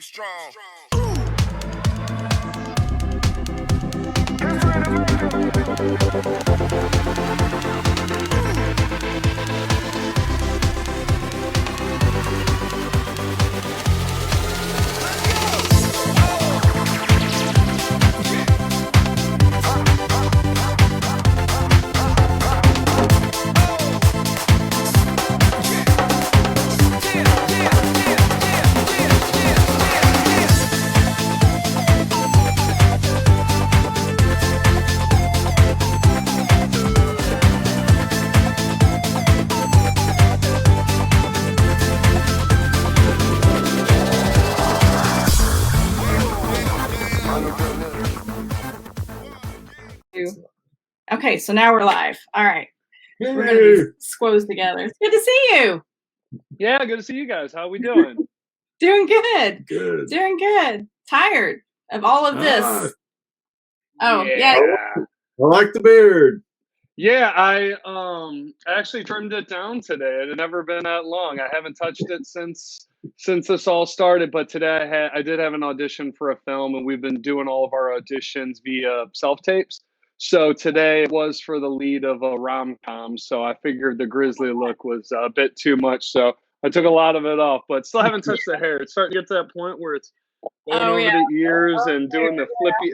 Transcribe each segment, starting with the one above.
Be strong. Okay, so now we're live. All right. Hey. We're going to be squoze together. It's good to see you. Yeah, good to see you guys. How we doing? Doing good. Good. Doing good. Tired of all of this. Oh, yeah. I like the beard. Yeah, I actually trimmed it down today. It had never been that long. I haven't touched it since this all started, but today I did have an audition for a film, and we've been doing all of our auditions via self-tapes. So today it was for the lead of a rom-com, so I figured the grizzly look was a bit too much, so I took a lot of it off, but still haven't touched the hair. It's starting to get to that point where it's going over the ears and doing the flippy.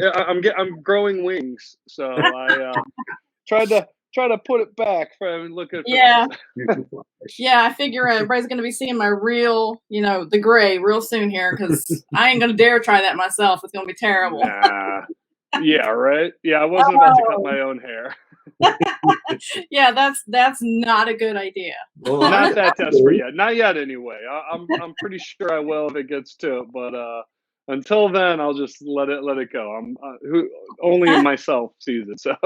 I'm growing wings, so I tried to put it back from looking. Yeah. Yeah, I figure everybody's going to be seeing my real, the gray real soon here, because I ain't going to dare try that myself. It's going to be terrible. Nah. Yeah, right. Yeah, I wasn't about to cut my own hair. Yeah, that's not a good idea. Well, Not that desperate yet. Not yet, anyway. I'm pretty sure I will if it gets to it, but until then, I'll just let it go. Only myself sees it. So.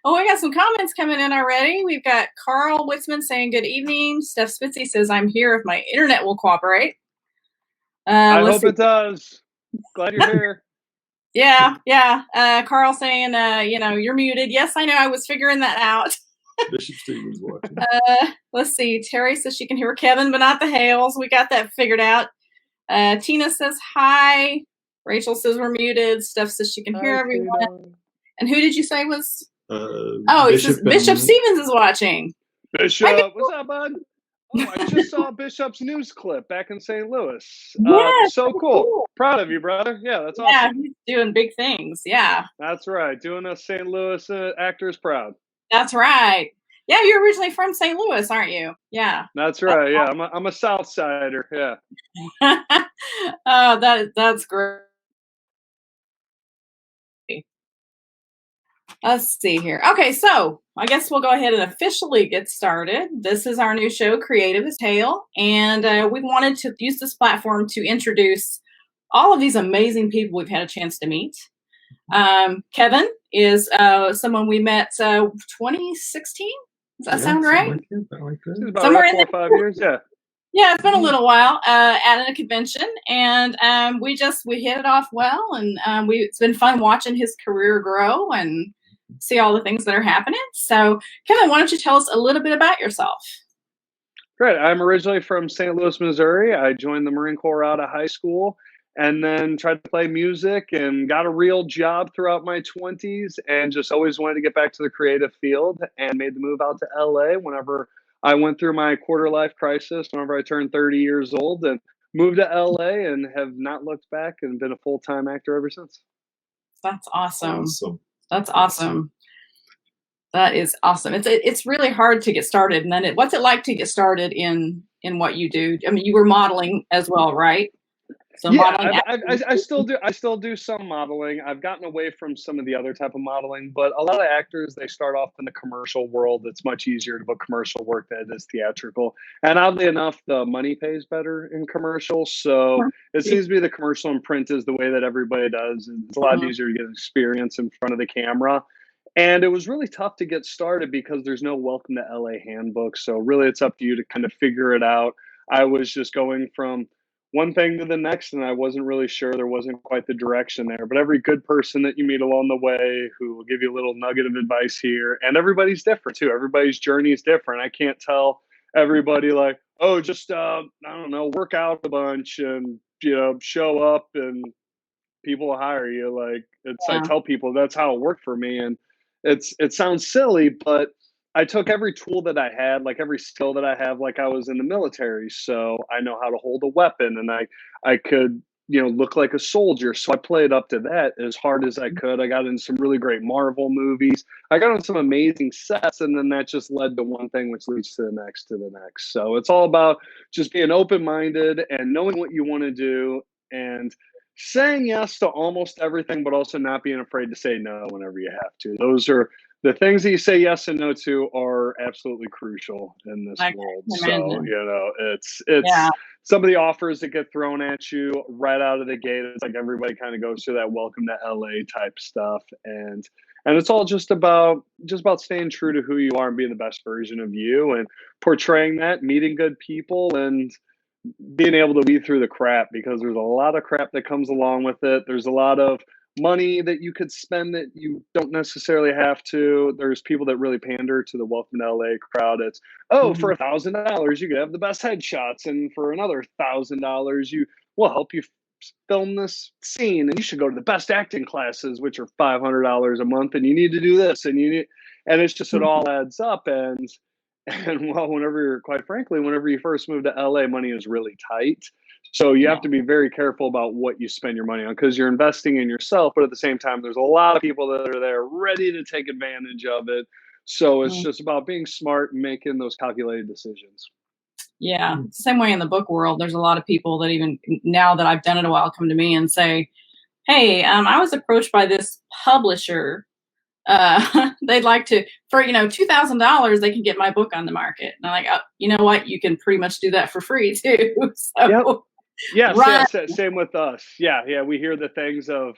Oh, we got some comments coming in already. We've got Carl Witzman saying good evening. Steph Spitzy says I'm here if my internet will cooperate. I hope it does. Glad you're here. Yeah. Carl saying, you're muted. Yes, I know. I was figuring that out. Bishop Stevens watching. Let's see. Terry says she can hear Kevin, but not the Hales. We got that figured out. Tina says hi. Rachel says we're muted. Steph says she can hear everyone. Tina. And who did you say was? Bishop Stevens is watching. Bishop, what's up, bud? Oh, I just saw Bishop's news clip back in St. Louis. So cool. Proud of you, brother. Yeah, that's awesome. Yeah, he's doing big things. Yeah. That's right. Doing us St. Louis actors proud. That's right. Yeah, you're originally from St. Louis, aren't you? Yeah. That's right. Yeah, I'm a South Sider. Yeah. Oh, that's great. Let's see here. Okay, so I guess we'll go ahead and officially get started. This is our new show, Creative As Hale, and we wanted to use this platform to introduce all of these amazing people we've had a chance to meet. Kevin is someone we met 2016. Does that sound right? Like that. Somewhere 4 or 5 years, yeah. Yeah, it's been a little while at a convention, and we hit it off well, and it's been fun watching his career grow and see all the things that are happening. So, Kevin, why don't you tell us a little bit about yourself? Great. I'm originally from St. Louis, Missouri. I joined the Marine Corps out of high school and then tried to play music and got a real job throughout my 20s and just always wanted to get back to the creative field and made the move out to LA whenever I went through my quarter life crisis, whenever I turned 30 years old, and moved to LA and have not looked back and been a full-time actor ever since. That's awesome. That's awesome. That is awesome. It's really hard to get started. And then what's it like to get started in what you do? I mean, you were modeling as well, right? So yeah, I still do some modeling. I've gotten away from some of the other type of modeling, but a lot of actors, they start off in the commercial world. It's much easier to book commercial work than it is theatrical. And oddly enough, the money pays better in commercials. So it seems to be the commercial and print is the way that everybody does. It's a lot easier to get experience in front of the camera. And it was really tough to get started because there's no Welcome to LA handbook. So really it's up to you to kind of figure it out. I was just going from one thing to the next, and I wasn't really sure. There wasn't quite the direction there. But every good person that you meet along the way who will give you a little nugget of advice here, and everybody's different too. Everybody's journey is different. I can't tell everybody like, oh, just I don't know, work out a bunch and show up and people will hire you. Like I Yeah. tell people that's how it worked for me, and it sounds silly, but I took every tool that I had, like every skill that I have, like I was in the military, so I know how to hold a weapon, and I could look like a soldier. So I played up to that as hard as I could. I got in some really great Marvel movies. I got on some amazing sets, and then that just led to one thing, which leads to the next, to the next. So it's all about just being open minded and knowing what you want to do, and saying yes to almost everything, but also not being afraid to say no whenever you have to. Those are the things that you say yes and no to are absolutely crucial in this I world. can So, imagine. it's Yeah. some of the offers that get thrown at you right out of the gate. It's like everybody kind of goes through that welcome to LA type stuff. And it's all just about staying true to who you are and being the best version of you and portraying that, meeting good people, and being able to weed through the crap, because there's a lot of crap that comes along with it. There's a lot of money that you could spend that you don't necessarily have to. There's people that really pander to the welcome to LA crowd. It's, oh, for Mhm. $1,000 you could have the best headshots, and for another $1,000 you will help you film this scene, and you should go to the best acting classes, which are $500 a month, and you need to do this, and it's just, it all adds up. And well, quite frankly, whenever you first move to LA, money is really tight. So you Yeah. have to be very careful about what you spend your money on, because you're investing in yourself. But at the same time, there's a lot of people that are there ready to take advantage of it. So it's Mm. just about being smart and making those calculated decisions. Yeah. It's the same way in the book world. There's a lot of people that even now that I've done it a while come to me and say, hey, I was approached by this publisher. They'd like to, for, $2,000, they can get my book on the market. And I'm like, oh, you know what? You can pretty much do that for free too. Yep. So Yes, run. yes, same with us. Yeah, yeah, we hear the things of,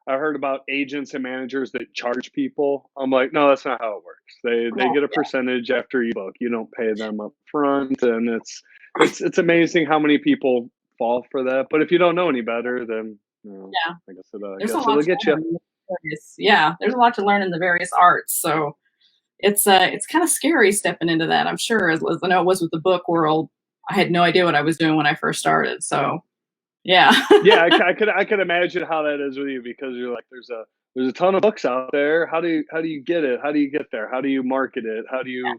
I heard about agents and managers that charge people. I'm like, no, that's not how it works. They Oh, get a percentage after you book. You don't pay them up front, and it's amazing how many people fall for that. But if you don't know any better, then yeah. I There's a guess lot it'll to get you. learn. Yeah, there's a lot to learn in the various arts. So it's kind of scary stepping into that. I'm sure, as I know it was with the book world. I had no idea what I was doing when I first started. So yeah. Yeah, I could imagine how that is with you, because you're like, there's a ton of books out there. How do you get it? How do you get there? How do you market it? How do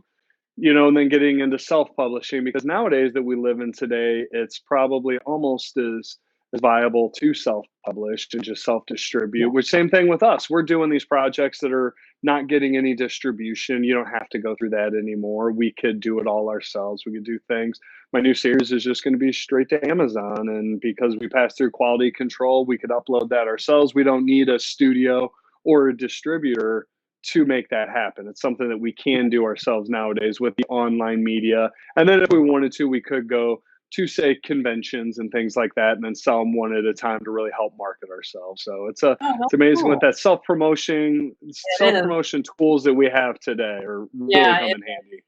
and then getting into self-publishing, because nowadays that we live in today, it's probably almost as viable to self-publish and just Yeah. self-distribute. Which, same thing with us. We're doing these projects that are not getting any distribution. You don't have to go through that anymore. We could do it all ourselves. We could do things. My new series is just going to be straight to Amazon, and because we pass through quality control, we could upload that ourselves. We don't need a studio or a distributor to make that happen. It's something that we can do ourselves nowadays with the online media. And then if we wanted to, we could go to, say, conventions and things like that, and then sell them one at a time to really help market ourselves. So Oh, it's that's amazing what cool. that self It is. promotion tools that we have today are really Yeah. come in handy.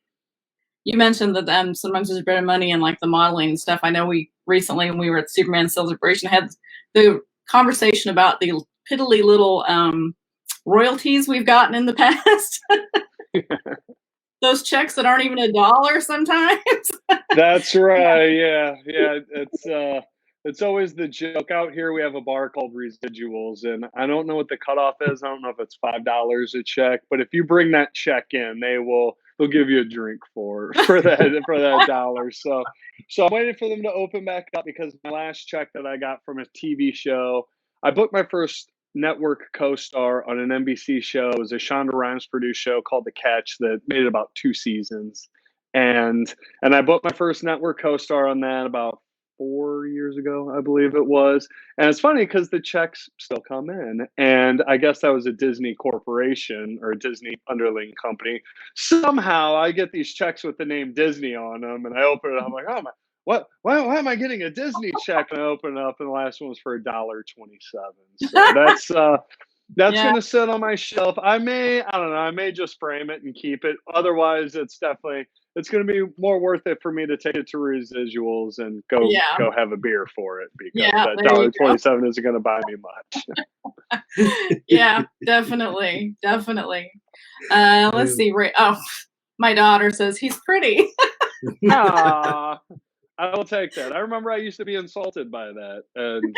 You mentioned that sometimes there's better money in like the modeling and stuff. I know we recently, when we were at Superman Celebration, had the conversation about the piddly little royalties we've gotten in the past. Those checks that aren't even $1 sometimes. That's right. Yeah, yeah. It's always the joke. Out here we have a bar called Residuals, and I don't know what the cutoff is. I don't know if it's $5 a check, but if you bring that check in, they'll give you a drink for that dollar. So I'm waiting for them to open back up, because my last check that I got from a TV show, I booked my first network co-star on an NBC show. It was a Shonda Rhimes produced show called The Catch that made it about 2 seasons. And I booked my first network co-star on that about 4 years ago, I believe it was. And it's funny because the checks still come in. And I guess that was a Disney corporation or a Disney underling company. Somehow I get these checks with the name Disney on them, and I open it. I'm like, oh my, what? Why am I getting a Disney check? And I open it up, and the last one was for $1.27. So that's Yeah. going to sit on my shelf. I don't know. I may just frame it and keep it. Otherwise, it's going to be more worth it for me to take it to Residuals and Yeah. go have a beer for it, because Yeah. that There dollar you go. 27 isn't going to buy me much. Yeah, definitely. Definitely. Let's see. Oh, my daughter says he's pretty. Ah, I will take that. I remember I used to be insulted by that, and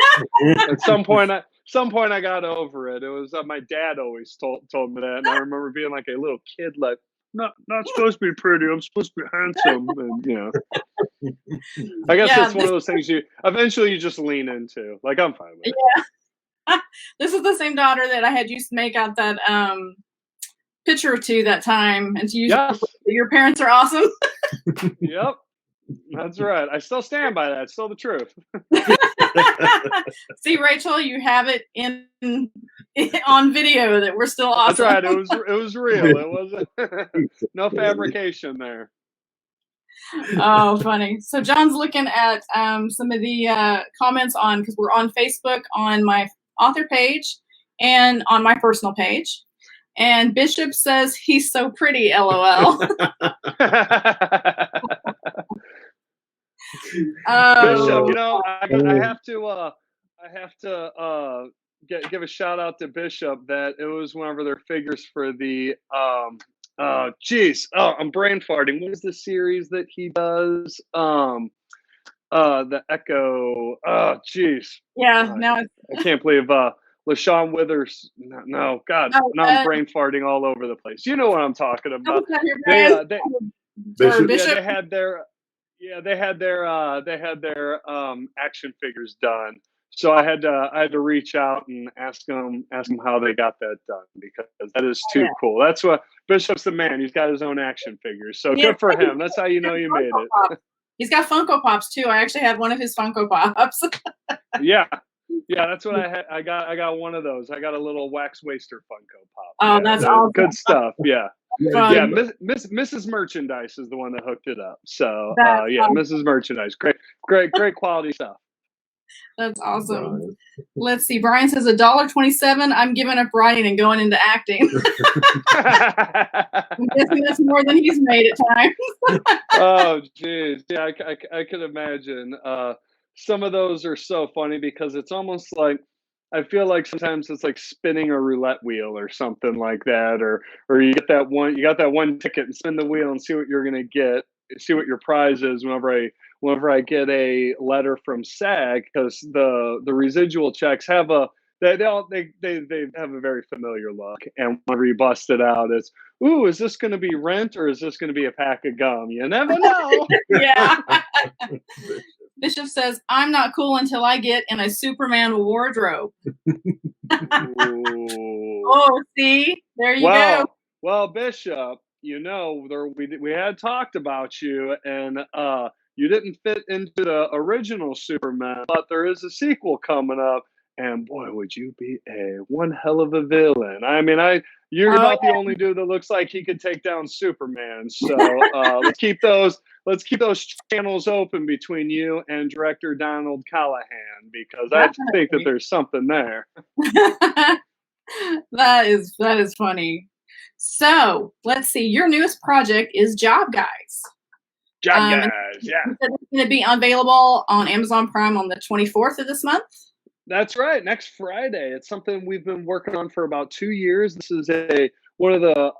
at some point I got over it. It was my dad always told me that, and I remember being like a little kid, like not supposed to be pretty. I'm supposed to be handsome, and I guess Yeah, it's one of those things you eventually you just lean into. Like I'm fine with it. this is the same daughter that I had used to make out that picture to that time, and to use Yes. your parents are awesome. Yep. That's right. I still stand by that. It's still the truth. See, Rachel, you have it in on video that we're still awesome. That's right. It was real. It wasn't no fabrication there. Oh, funny. So John's looking at some of the comments on, because we're on Facebook on my author page and on my personal page. And Bishop says he's so pretty, LOL. Bishop, I have to give a shout out to Bishop that it was one of their figures for the I'm brain farting. What is the series that he does? The Echo. Oh jeez. Yeah, now I can't believe LaShawn Withers. No, God, now I'm brain farting all over the place. You know what I'm talking about. Bishop. They had their action figures done. So I had to reach out and ask them how they got that done, because that is too cool. That's what Bishop's the man. He's got his own action figures. So good for him. That's how you know you made it. He's got Funko Pops too. I actually had one of his Funko Pops. Yeah, that's what I had. I got one of those. I got a little wax waster Funko Pop. Oh, that's awesome. Good stuff. Yeah. Fun. Yeah, Mrs. Merchandise is the one that hooked it up. So awesome. Mrs. Merchandise, great quality stuff. That's awesome. Let's see. Brian says $1.27. I'm giving up writing and going into acting. I'm guessing that's more than he's made at times. Oh, geez. Yeah, I could imagine. Some of those are so funny because it's almost like, I feel like sometimes it's like spinning a roulette wheel or something like that, or you got that one ticket and spin the wheel and see what you're gonna get, see what your prize is. Whenever I get a letter from SAG, because the residual checks have they have a very familiar look, and whenever you bust it out, it's, ooh, is this going to be rent or is this going to be a pack of gum? You never know. Yeah. Bishop says, I'm not cool until I get in a Superman wardrobe. Oh, see? There you go. Well, Bishop, we had talked about you, and you didn't fit into the original Superman, but there is a sequel coming up, and boy, would you be one hell of a villain. I mean, you're about the only dude that looks like he could take down Superman. So let's keep those channels open between you and director Donald Callahan, because I think that there's something there. That is funny. So let's see. Your newest project is Job Guys. Job Guys, yeah. It's going to be available on Amazon Prime on the 24th of this month. That's right. Next Friday. It's something we've been working on for about 2 years. This is one of the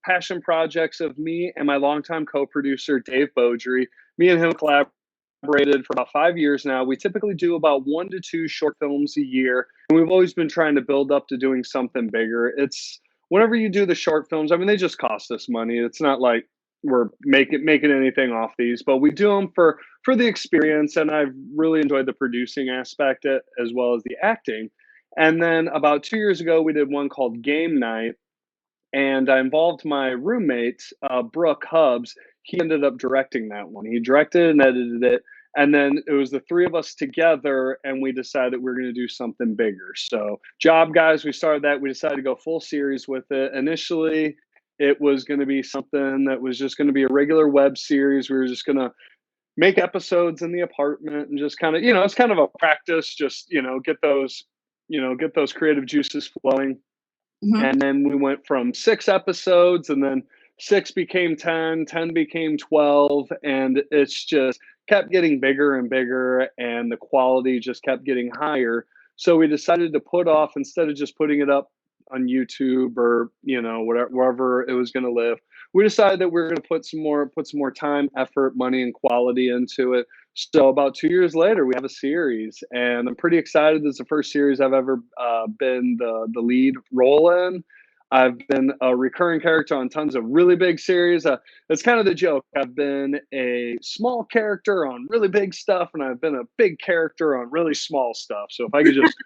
passion projects of me and my longtime co-producer, Dave Beaudry. Me and him collaborated for about 5 years now. We typically do about 1 to 2 short films a year, and we've always been trying to build up to doing something bigger. It's whenever you do the short films, I mean, they just cost us money. It's not like we're making anything off these, but we do them for the experience, and I've really enjoyed the producing aspect as well as the acting. And then about 2 years ago, we did one called Game Night, and I involved my roommate, Brooke Hubbs. He ended up directing that one. He directed and edited it, and then it was the 3 of us together, and we decided that we were going to do something bigger. So Job Guys, we started that. We decided to go full series with it. Initially, it was going to be something that was just going to be a regular web series. We were just going to make episodes in the apartment and just kind of, it's kind of a practice, just, get those creative juices flowing. Mm-hmm. And then we went from 6 episodes, and then 6 became 10, 10 became 12. And it's just kept getting bigger and bigger, and the quality just kept getting higher. So we decided to put off, instead of just putting it up on YouTube or, wherever it was going to live, we decided that we are going to put some more time, effort, money, and quality into it. So about 2 years later, we have a series, and I'm pretty excited. This is the first series I've ever been the lead role in. I've been a recurring character on tons of really big series. That's kind of the joke. I've been a small character on really big stuff, and I've been a big character on really small stuff. So if I could just,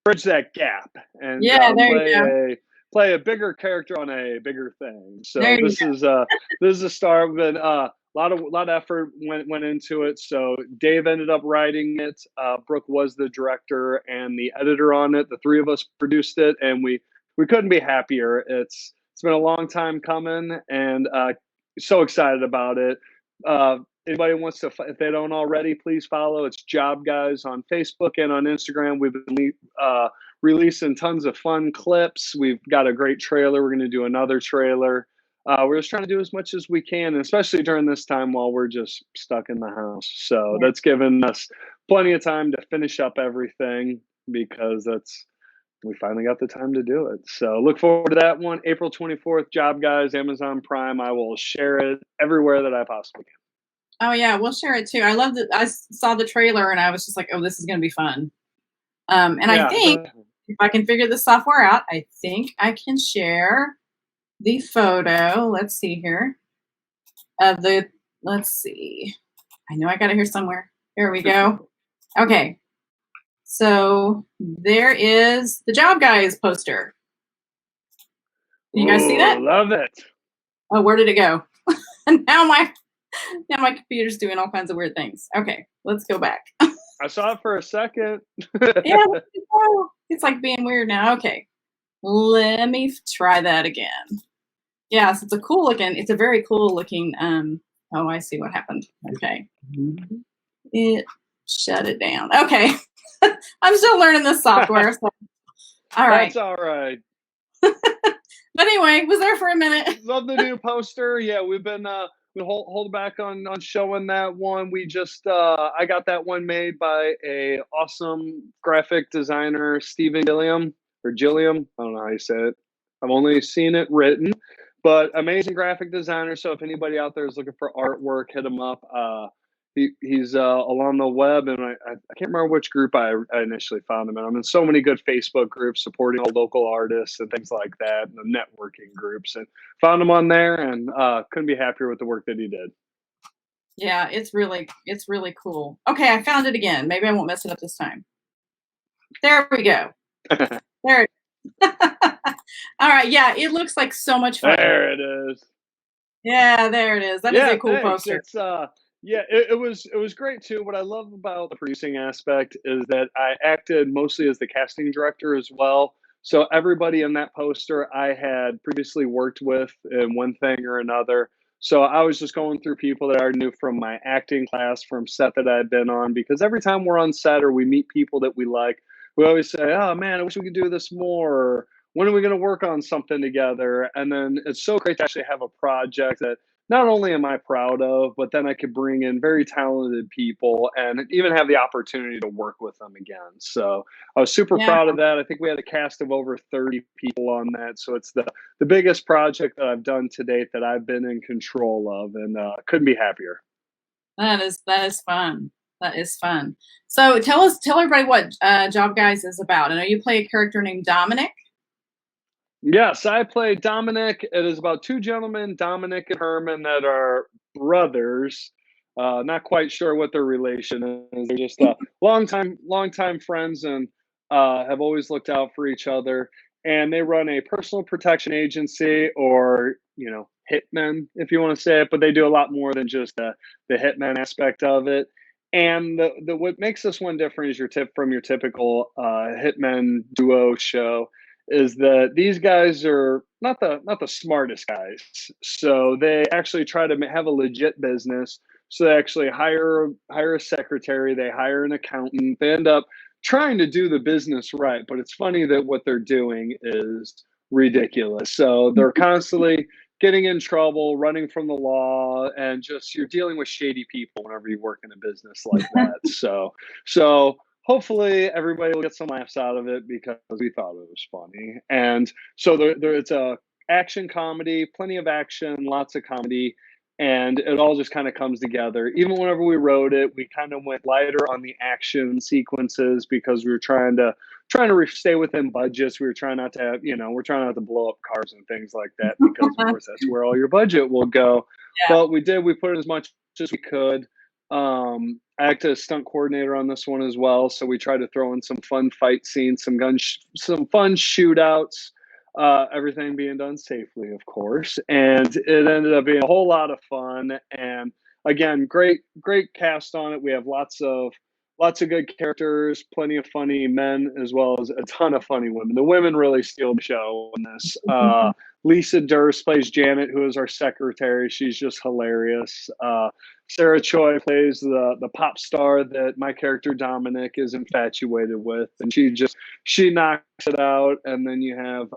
bridge that gap and Yeah, there you go. play a bigger character on a bigger thing. So There you go. this is a start. Been a lot of effort went into it. So Dave ended up writing it. Brooke was the director and the editor on it. The three of us produced it, and we couldn't be happier. It's been a long time coming, and so excited about it. Anybody wants to, if they don't already, please follow. It's Job Guys on Facebook and on Instagram. We've been releasing tons of fun clips. We've got a great trailer. We're going to do another trailer. We're just trying to do as much as we can, and especially during this time while we're just stuck in the house. So that's given us plenty of time to finish up everything, because we finally got the time to do it. So look forward to that one. April 24th, Job Guys, Amazon Prime. I will share it everywhere that I possibly can. Oh yeah, we'll share it too. I love that. I saw the trailer and I was just like, oh, this is going to be fun. I think if I can figure the software out, I think I can share the photo. Let's see here. Let's see. I know I got it here somewhere. Here we go. Okay. So there is the Job Guys poster. Can you guys see that? Love it. Oh, where did it go? Now my computer's doing all kinds of weird things. Okay, let's go back. I saw it for a second. Yeah, it's like being weird now. Okay, let me try that again. Yes, it's a very cool looking. Oh, I see what happened. Okay, it shut it down. Okay, I'm still learning this software. So. All right, that's all right. But anyway, was there for a minute. Love the new poster. Yeah, we've been we hold back on showing that one. We just I got that one made by a awesome graphic designer, Stephen Gilliam or Gilliam. I don't know how you say it. I've only seen it written, but amazing graphic designer. So if anybody out there is looking for artwork, hit him up. He's along the web, and I can't remember which group I initially found him in. I'm in so many good Facebook groups supporting all local artists and things like that, and the networking groups, and found him on there, and couldn't be happier with the work that he did. Yeah, it's really cool. Okay, I found it again. Maybe I won't mess it up this time. There we go. There. All right. Yeah, it looks like so much fun. There it is. Yeah, there it is. That is a cool poster. It's yeah, it was great too. What I love about the producing aspect is that I acted mostly as the casting director as well. So everybody in that poster I had previously worked with in one thing or another. So I was just going through people that I knew from my acting class, from set that I'd been on, because every time we're on set or we meet people that we like, we always say, oh man, I wish we could do this more. Or, when are we going to work on something together? And then it's so great to actually have a project that not only am I proud of, but then I could bring in very talented people and even have the opportunity to work with them again. So I was super proud of that. I think we had a cast of over 30 people on that. So it's the biggest project that I've done to date that I've been in control of, and couldn't be happier. That is fun. That is fun. So tell everybody what Job Guys is about. I know you play a character named Dominic. Yes, I play Dominic. It is about two gentlemen, Dominic and Herman, that are brothers. Not quite sure what their relation is. They're just longtime friends, and have always looked out for each other. And they run a personal protection agency, or hitmen, if you want to say it. But they do a lot more than just the hitman aspect of it. And the what makes this one different is your typical hitman duo show is that these guys are not the smartest guys. So they actually try to have a legit business. So they actually hire a secretary, they hire an accountant. They end up trying to do the business right, but it's funny that what they're doing is ridiculous. So they're constantly getting in trouble, running from the law, and just you're dealing with shady people whenever you work in a business like that. So hopefully everybody will get some laughs out of it because we thought it was funny. And so it's a action comedy, plenty of action, lots of comedy, and it all just kind of comes together. Even whenever we wrote it, we kind of went lighter on the action sequences because we were trying to stay within budgets. We were trying not to have, we're trying not to blow up cars and things like that because of course that's where all your budget will go. Yeah. But we put as much as we could. I acted as stunt coordinator on this one as well, so we tried to throw in some fun fight scenes, some some fun shootouts. Everything being done safely, of course, and it ended up being a whole lot of fun. And again, great cast on it. We have lots of good characters, plenty of funny men as well as a ton of funny women. The women really steal the show in this. Lisa Durst plays Janet, who is our secretary. She's just hilarious. Sarah Choi plays the pop star that my character Dominic is infatuated with, and she knocks it out. And then you have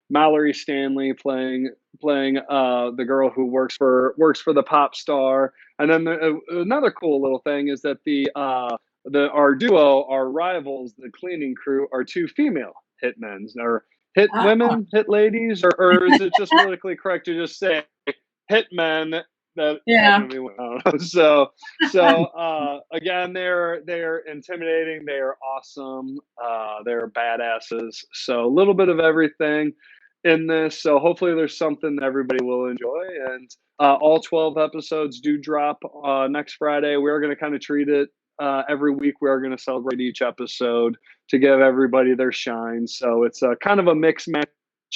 Mallory Stanley playing the girl who works for the pop star. And then another cool little thing is that our duo, our rivals, the cleaning crew, are two female hitmen or hit women, hit ladies, or is it just politically correct to just say hitmen? That So again, they're intimidating. They are awesome. They're badasses. So a little bit of everything in this. So hopefully there's something that everybody will enjoy. And all 12 episodes do drop next Friday. We're going to kind of treat it every week. We are going to celebrate each episode to give everybody their shine. So it's kind of a mixed match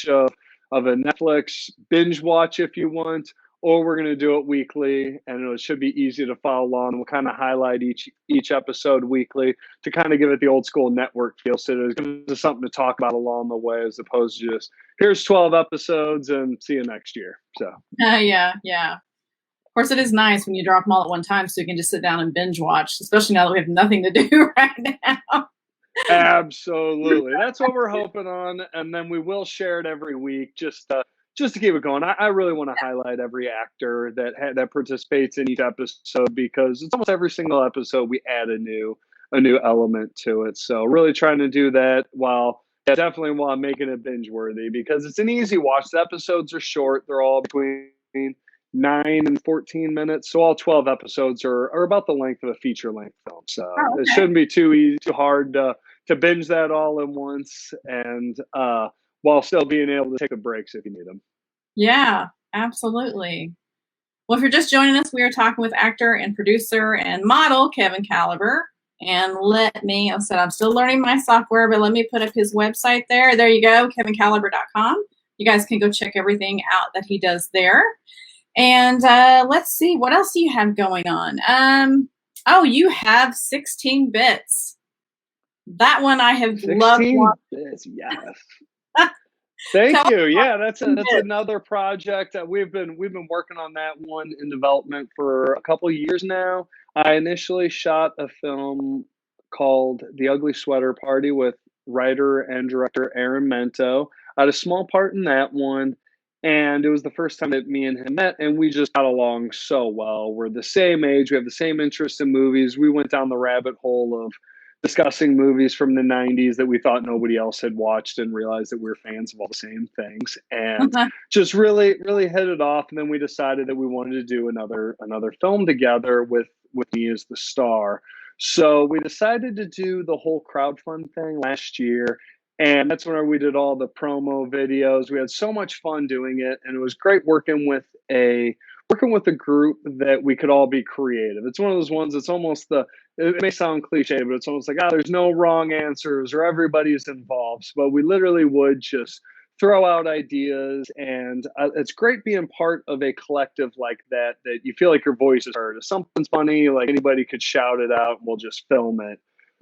of a Netflix binge watch if you want, or we're going to do it weekly, and it should be easy to follow along. We'll kind of highlight each episode weekly to kind of give it the old school network feel. So there's something to talk about along the way, as opposed to just here's 12 episodes and see you next year. So yeah. Of course, it is nice when you drop them all at one time, so you can just sit down and binge watch, especially now that we have nothing to do right now. Absolutely, that's what we're hoping on, and then we will share it every week, just to keep it going. I really want to highlight every actor that participates in each episode, because it's almost every single episode we add a new element to it. So really trying to do that while making it binge worthy, because it's an easy watch. The episodes are short; they're all between 9 and 14 minutes. So all 12 episodes are about the length of a feature length film. So It shouldn't be too hard to binge that all in once, and while still being able to take the breaks if you need them. Yeah, absolutely. Well, if you're just joining us, we are talking with actor and producer and model Kevin Caliber. And I'm still learning my software, but let me put up his website there. There you go, kevincaliber.com. You guys can go check everything out that he does there. And let's see, what else do you have going on? You have 16 bits. That one I have loved. 16 bits, yes. Thank you. Yeah, that's another project that we've been working on that one in development for a couple of years now. I initially shot a film called The Ugly Sweater Party with writer and director Aaron Mento. I had a small part in that one, and it was the first time that me and him met, and we just got along so well. We're the same age. We have the same interest in movies. We went down the rabbit hole of discussing movies from the 90s that we thought nobody else had watched, and realized that we were fans of all the same things, and just really hit it off. And then we decided that we wanted to do another film together with me as the star. So we decided to do the whole crowdfund thing last year, and that's when we did all the promo videos. We had so much fun doing it, and it was great working with a group that we could all be creative. It's one of those ones that's almost it may sound cliche, but it's almost like, there's no wrong answers or everybody's involved. But we literally would just throw out ideas, and it's great being part of a collective like that you feel like your voice is heard. If something's funny, like anybody could shout it out, and we'll just film it.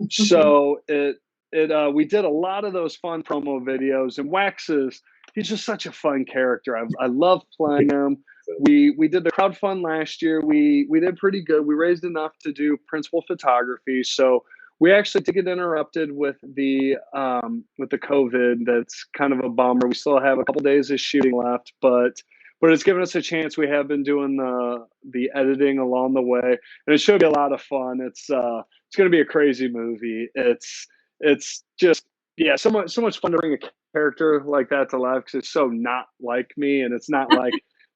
So we did a lot of those fun promo videos, and he's just such a fun character. I love playing him. We did the crowdfund last year. We did pretty good. We raised enough to do principal photography. So we actually did get interrupted with the COVID. That's kind of a bummer. We still have a couple days of shooting left, but it's given us a chance. We have been doing the editing along the way, and it should be a lot of fun. It's going to be a crazy movie. It's just so much fun to bring a character like that to life because it's so not like me, and it's not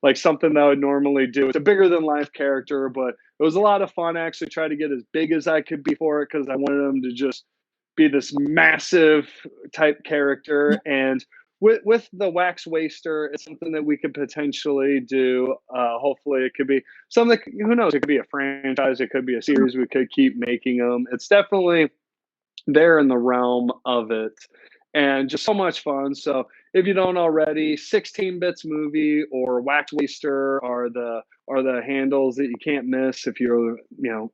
like something that I would normally do. It's a bigger than life character, but it was a lot of fun. I actually tried to get as big as I could be for it because I wanted him to just be this massive type character. And with the wax waster, it's something that we could potentially do. Hopefully, it could be something. Who knows? It could be a franchise. It could be a series. We could keep making them. It's definitely there in the realm of it, and just so much fun. So if you don't already, 16 bits movie or wax waster are the handles that you can't miss if you're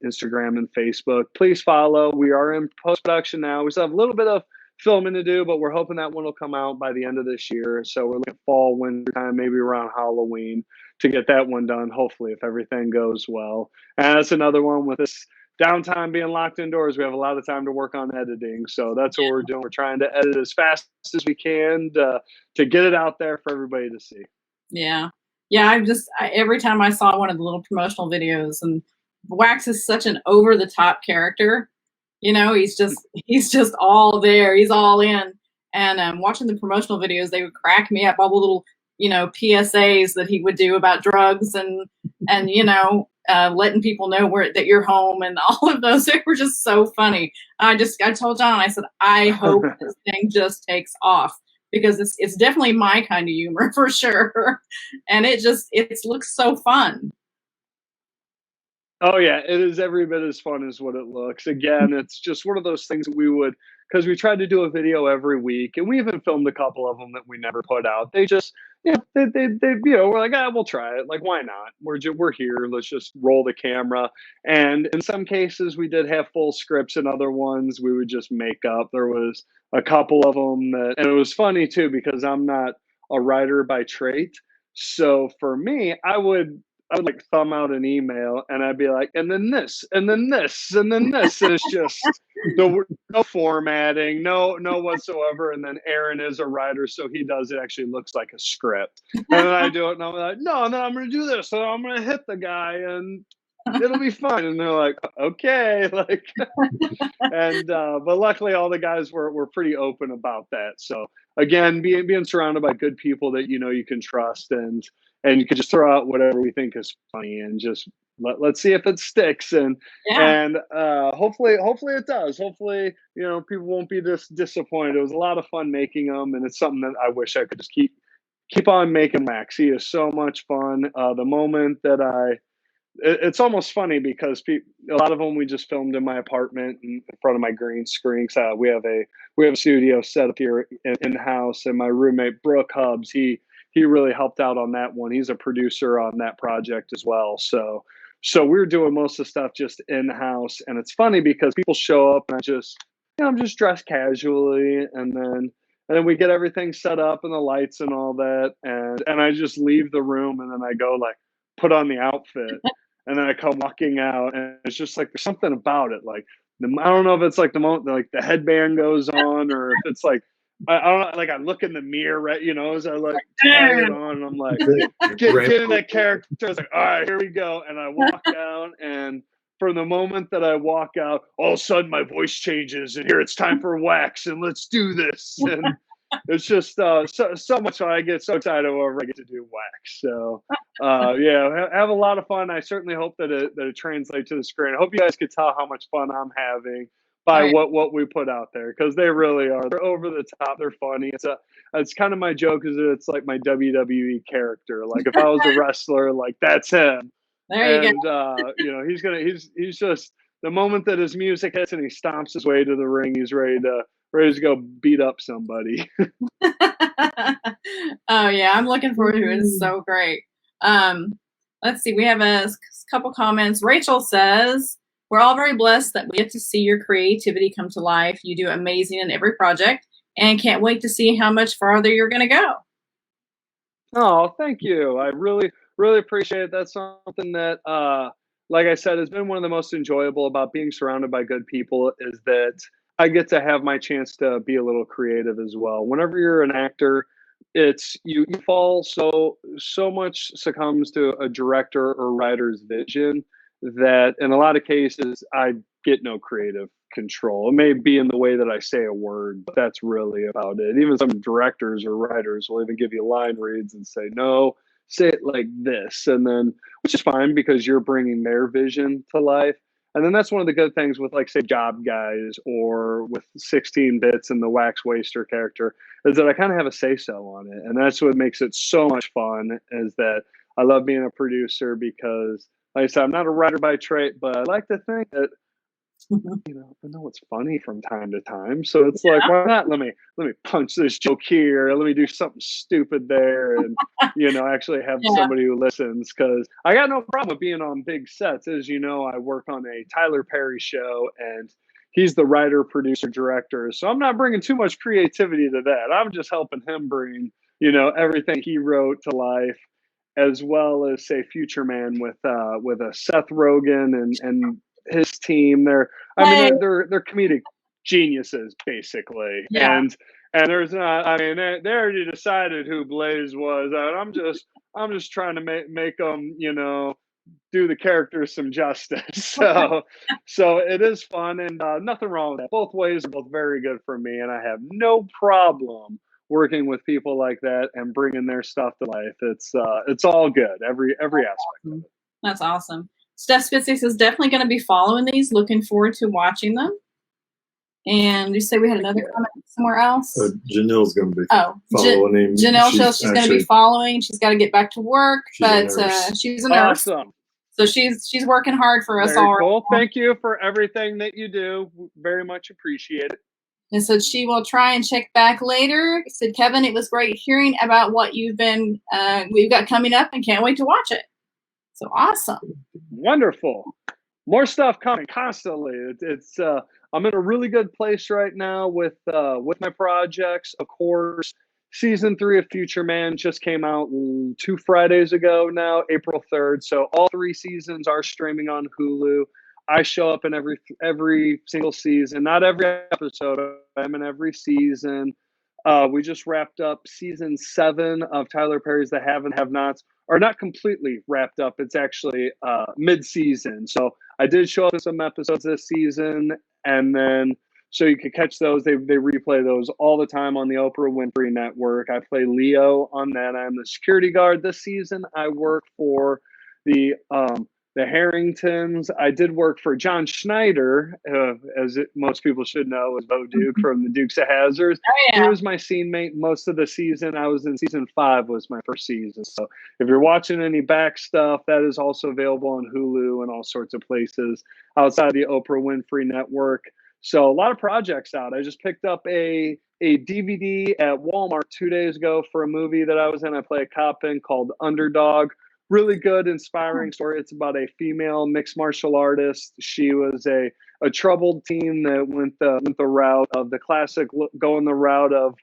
Instagram and Facebook. Please follow. We are in post production now. We still have a little bit of filming to do, but we're hoping that one will come out by the end of this year. So we're looking at fall, winter time, maybe around Halloween to get that one done. Hopefully, if everything goes well. And that's another one with this downtime being locked indoors. We have a lot of time to work on editing. So that's what we're doing. We're trying to edit as fast as we can to get it out there for everybody to see. Yeah. Yeah. Every time I saw one of the little promotional videos, and Wax is such an over the top character, he's just all there. He's all in. And watching the promotional videos, they would crack me up, all the little, PSAs that he would do about drugs and letting people know that you're home, and all of those. They were just so funny. I told John, I said, I hope this thing just takes off, because it's definitely my kind of humor for sure. And it looks so fun. Oh yeah, it is every bit as fun as what it looks. Again, it's just one of those things that because we tried to do a video every week, and we even filmed a couple of them that we never put out. They just, we're like, we'll try it. Like, why not? We're here. Let's just roll the camera. And in some cases, we did have full scripts, and other ones we would just make up. There was a couple of them and it was funny too, because I'm not a writer by trait. So for me, I would like thumb out an email, and I'd be like, and then this, and then this, and then this. And it's just no formatting, no whatsoever. And then Aaron is a writer, so he does it actually looks like a script. And then I do it, and I'm like, no, and then I'm going to do this. So I'm going to hit the guy, and it'll be fun. And they're like, okay, like, and but luckily all the guys were pretty open about that. So again, being surrounded by good people that you can trust, and you can just throw out whatever we think is funny, and just let's see if it sticks. And hopefully it does. Hopefully people won't be disappointed. It was a lot of fun making them, and it's something that I wish I could just keep on making. Max, he is so much fun. The moment that it's almost funny because a lot of them we just filmed in my apartment in front of my green screen. So we have a studio set up here in the house, and my roommate Brooke Hubbs, he really helped out on that one. He's a producer on that project as well. So we're doing most of the stuff just in house, and it's funny because people show up, and I'm just dressed casually, and then we get everything set up and the lights and all that, and I just leave the room, and then I go like put on the outfit. And then I come walking out, and it's just like there's something about it. Like I don't know if it's like the moment like the headband goes on, or if it's like I don't know. Like I look in the mirror, right? As I like tie it on, and I'm like get in that character. I was like, all right, here we go. And I walk out, and from the moment that I walk out, all of a sudden my voice changes, and here it's time for wax, and let's do this. And it's just so much fun. I get so excited whenever I get to do wax. So have a lot of fun. I certainly hope that it translates to the screen. I hope you guys could tell how much fun I'm having by what we put out there, because they really are. They're over the top. They're funny. It's kind of my joke, is that it's like my WWE character. Like if I was a wrestler, like that's him. There you go. He's just, the moment that his music hits and he stomps his way to the ring, he's ready to go beat up somebody. Oh yeah, I'm looking forward to it. It's so great. Let's see, we have a couple comments. Rachel says, we're all very blessed that we get to see your creativity come to life. You do amazing in every project, and can't wait to see how much farther you're going to go. Oh, thank you. I really, really appreciate it. That's something that, like I said, has been one of the most enjoyable about being surrounded by good people, is that I get to have my chance to be a little creative as well. Whenever you're an actor, it's you fall so much succumbs to a director or writer's vision that in a lot of cases I get no creative control. It may be in the way that I say a word, but that's really about it. Even some directors or writers will even give you line reads and say, no, say it like this. And then, which is fine because you're bringing their vision to life. And then that's one of the good things with, like, say, Job Guys or with 16 Bits and the Wax Waster character is that I kind of have a say-so on it. And that's what makes it so much fun, is that I love being a producer because, like I said, I'm not a writer by trade, but I like to think that, I know it's funny from time to time. So it's like, why not? Let me punch this joke here. Let me do something stupid there, and actually have somebody who listens. Because I got no problem with being on big sets. As you know, I work on a Tyler Perry show, and he's the writer, producer, director. So I'm not bringing too much creativity to that. I'm just helping him bring everything he wrote to life, as well as, say, Future Man with a Seth Rogen and his team. They're comedic geniuses, basically. Yeah. And there's not, they already decided who Blaze was. And I'm just trying to make them, do the characters some justice. So it is fun, and nothing wrong with that. Both ways are both very good for me, and I have no problem working with people like that and bringing their stuff to life. It's all good, every aspect of it. That's awesome. Steph Spitzix is definitely going to be following these. Looking forward to watching them. And you say we had another comment somewhere else? Janelle's going to be following him. Janelle says she's going to be following. She's got to get back to work, but she's a nurse. Awesome. So she's working hard for us all. Cool. Thank you for everything that you do. Very much appreciate it. And so she will try and check back later. Said, Kevin, it was great hearing about what we've got coming up, and can't wait to watch it. So awesome. Wonderful. More stuff coming constantly. It's I'm in a really good place right now with my projects. Of course, season 3 of Future Man just came out 2 Fridays ago now, April 3rd. So all 3 seasons are streaming on Hulu. I show up in every single season, not every episode. I'm in every season. We just wrapped up season 7 of Tyler Perry's The Have and Have Nots. Are not completely wrapped up. It's actually mid-season. So I did show up in some episodes this season, and then so you could catch those. They replay those all the time on the Oprah Winfrey Network. I play Leo on that. I'm the security guard this season. I work for the Harringtons. I did work for John Schneider, most people should know, as Bo Duke from the Dukes of Hazzard. Oh, yeah. He was my scene mate most of the season. I was in season 5 was my first season. So if you're watching any back stuff, that is also available on Hulu and all sorts of places outside the Oprah Winfrey Network. So a lot of projects out. I just picked up a DVD at Walmart 2 days ago for a movie that I was in. I play a cop in called Underdog. Really good, inspiring story. It's about a female mixed martial artist. She was a troubled teen that went the route of the classic, going the route of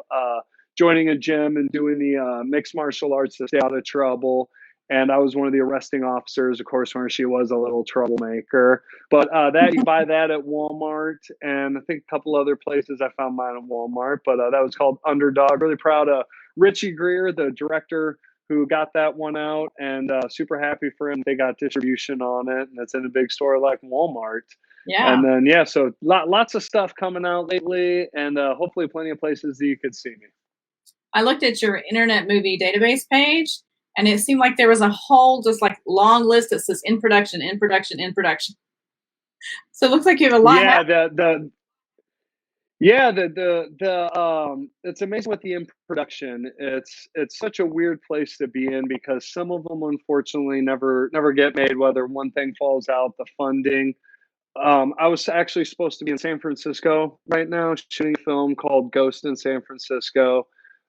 joining a gym and doing the mixed martial arts to stay out of trouble. And I was one of the arresting officers, of course, when she was a little troublemaker. But that you buy that at Walmart, and I think a couple other places. I found mine at Walmart, but that was called Underdog. Really proud of Richie Greer, the director, who got that one out, and super happy for him. They got distribution on it, and it's in a big store like Walmart. Yeah. And then, so lots of stuff coming out lately, and hopefully plenty of places that you could see me. I looked at your Internet Movie Database page, and it seemed like there was a whole just like long list that says in production, in production, in production. So it looks like you have a lot. Yeah, it's amazing with the in production. It's such a weird place to be in because some of them unfortunately never get made, whether one thing falls out, the funding. I was actually supposed to be in San Francisco right now shooting a film called Ghost in San Francisco.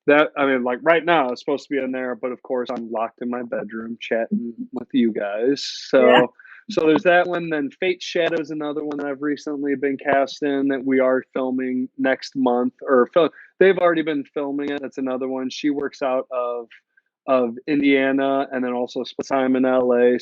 Right now I was supposed to be in there, but of course I'm locked in my bedroom chatting with you guys. So there's that one. Then Fate Shadow is another one that I've recently been cast in that we are filming next month. They've already been filming it. That's another one. She works out of Indiana and then also spent time in LA.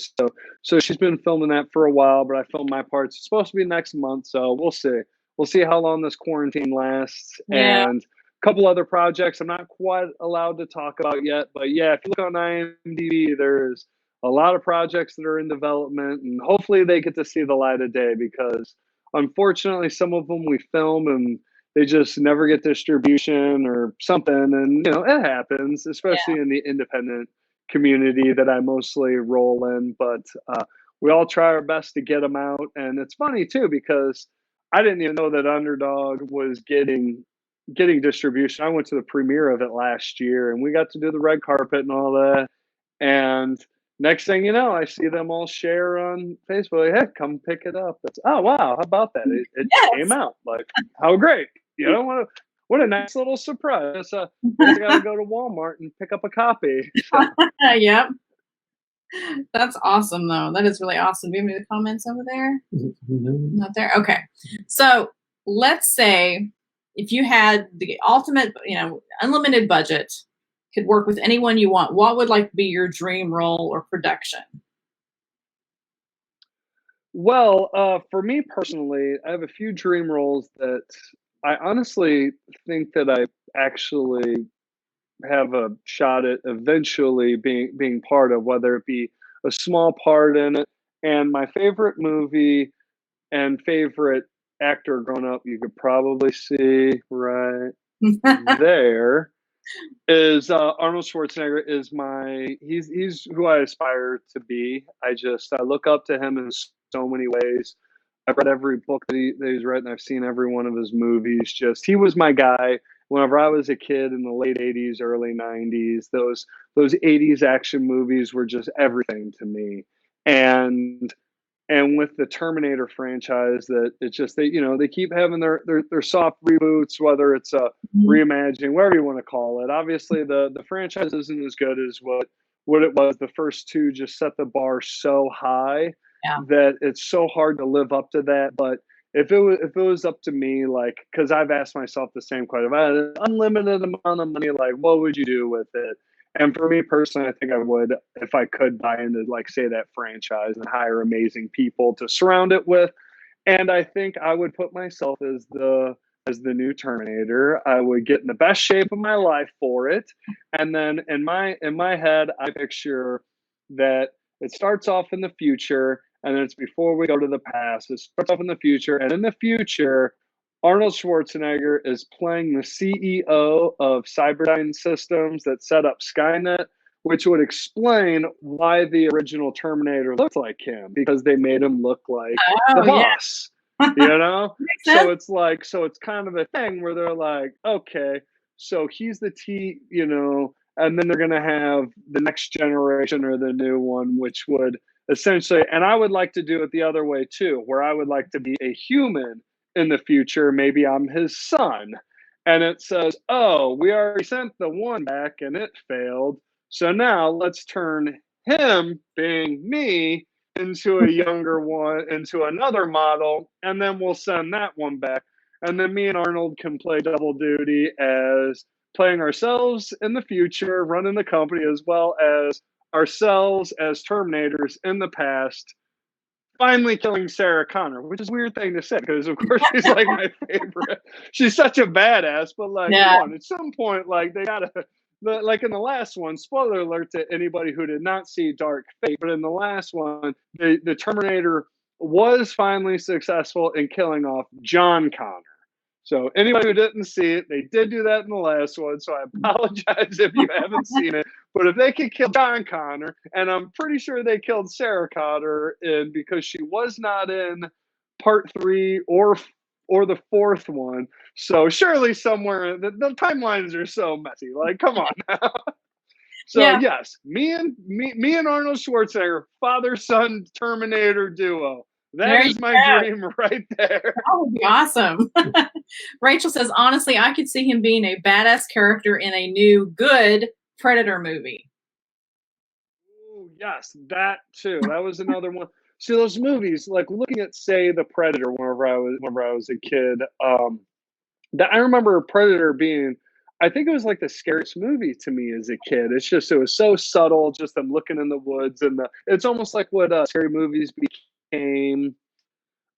So she's been filming that for a while, but I filmed my parts. It's supposed to be next month, so we'll see. We'll see how long this quarantine lasts. Yeah. And a couple other projects I'm not quite allowed to talk about yet, but yeah, if you look on IMDb, there's a lot of projects that are in development, and hopefully they get to see the light of day because unfortunately, some of them we film and they just never get distribution or something. And, it happens, Yeah. especially in the independent community that I mostly roll in. But we all try our best to get them out. And it's funny, too, because I didn't even know that Underdog was getting distribution. I went to the premiere of it last year and we got to do the red carpet and all that. And next thing you know, I see them all share on Facebook, like, hey, come pick it up. It's, oh, wow, how about that? It came Yes. out. Like, how great. What a nice little surprise. I got to go to Walmart and pick up a copy. So, Yep. That's awesome, though. That is really awesome. Do you have any comments over there? Not there? Okay. So let's say if you had the ultimate, unlimited budget, could work with anyone you want, what would like be your dream role or production? well, for me personally, I have a few dream roles that I honestly think that I actually have a shot at eventually being part of, whether it be a small part in it. And my favorite movie and favorite actor growing up, you could probably see right there, is Arnold Schwarzenegger. Is my he's who I aspire to be. I look up to him in so many ways. I've read every book that he's written. I've seen every one of his movies. Just he was my guy whenever I was a kid in the late '80s, early '90s. Those '80s action movies were just everything to me. And and with the Terminator franchise, that it's just they keep having their soft reboots, whether it's a reimagining, whatever you want to call it. Obviously, the franchise isn't as good as what it was. The first two just set the bar so high Yeah. that it's so hard to live up to that. But if it was up to me, like, because I've asked myself the same question, if I had an unlimited amount of money, like, what would you do with it? And for me personally, I think I would, if I could buy into, like, say, that franchise and hire amazing people to surround it with. And I think I would put myself as the new Terminator. I would get in the best shape of my life for it. And then in my head, I picture that it starts off in the future and then it's before we go to the past. It starts off in the future, and in the future, Arnold Schwarzenegger is playing the CEO of Cyberdyne Systems that set up Skynet, which would explain why the original Terminator looked like him, because they made him look like the Oh, yeah. boss. You know? Makes So sense. it's kind of a thing where they're like, okay, so he's the and then they're gonna have the next generation or the new one, which would essentially, and I would like to do it the other way too, where I would like to be a human in the future. Maybe I'm his son. And it says, oh, we already sent the one back and it failed. So now let's turn him, being me, into a younger one, into another model, and then we'll send that one back. And then me and Arnold can play double duty as playing ourselves in the future, running the company, as well as ourselves as Terminators in the past, finally killing Sarah Connor, which is a weird thing to say because, of course, she's like my favorite. She's such a badass, but, like, come Yeah. on, at some point, like, they gotta, like in the last one, spoiler alert to anybody who did not see Dark Fate, but in the last one, the Terminator was finally successful in killing off John Connor. So anybody who didn't see it, they did do that in the last one. So I apologize if you haven't seen it. But if they could kill John Connor, and I'm pretty sure they killed Sarah Connor in, because she was not in part three or the fourth one. So surely somewhere the timelines are so messy. Like, come on now. So Yeah. yes, me and Arnold Schwarzenegger, father son Terminator duo. That There you is my go. dream right there. That would be awesome. Rachel says, honestly, I could see him being a badass character in a new good Predator movie. Ooh, yes, that too. That was another one. See, those movies, like looking at, say, The Predator, whenever I was a kid, that I remember Predator being, I think it was like the scariest movie to me as a kid. It was so subtle, just them looking in the woods, and it's almost like what scary movies became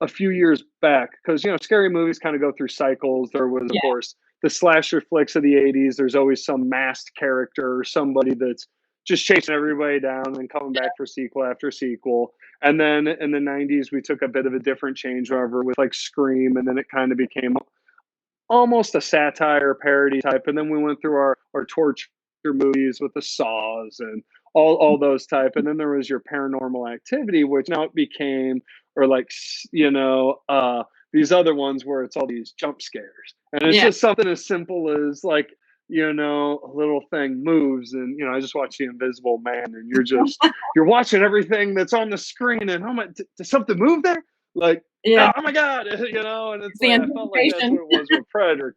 a few years back, because scary movies kind of go through cycles. There was, of Yeah. course, the slasher flicks of the '80s. There's always some masked character or somebody that's just chasing everybody down and coming back for sequel after sequel. And then in the 90s, we took a bit of a different changeover with like Scream, and then it kind of became almost a satire parody type. And then we went through our torture movies with the Saws and all those type. And then there was your Paranormal Activity, which now it became, or like, these other ones where it's all these jump scares. And it's just something as simple as like, a little thing moves and, I just watched The Invisible Man, and you're watching everything that's on the screen, and oh my, did something move there? Like, oh my God, and it's like, I felt like that's what it was with Predator.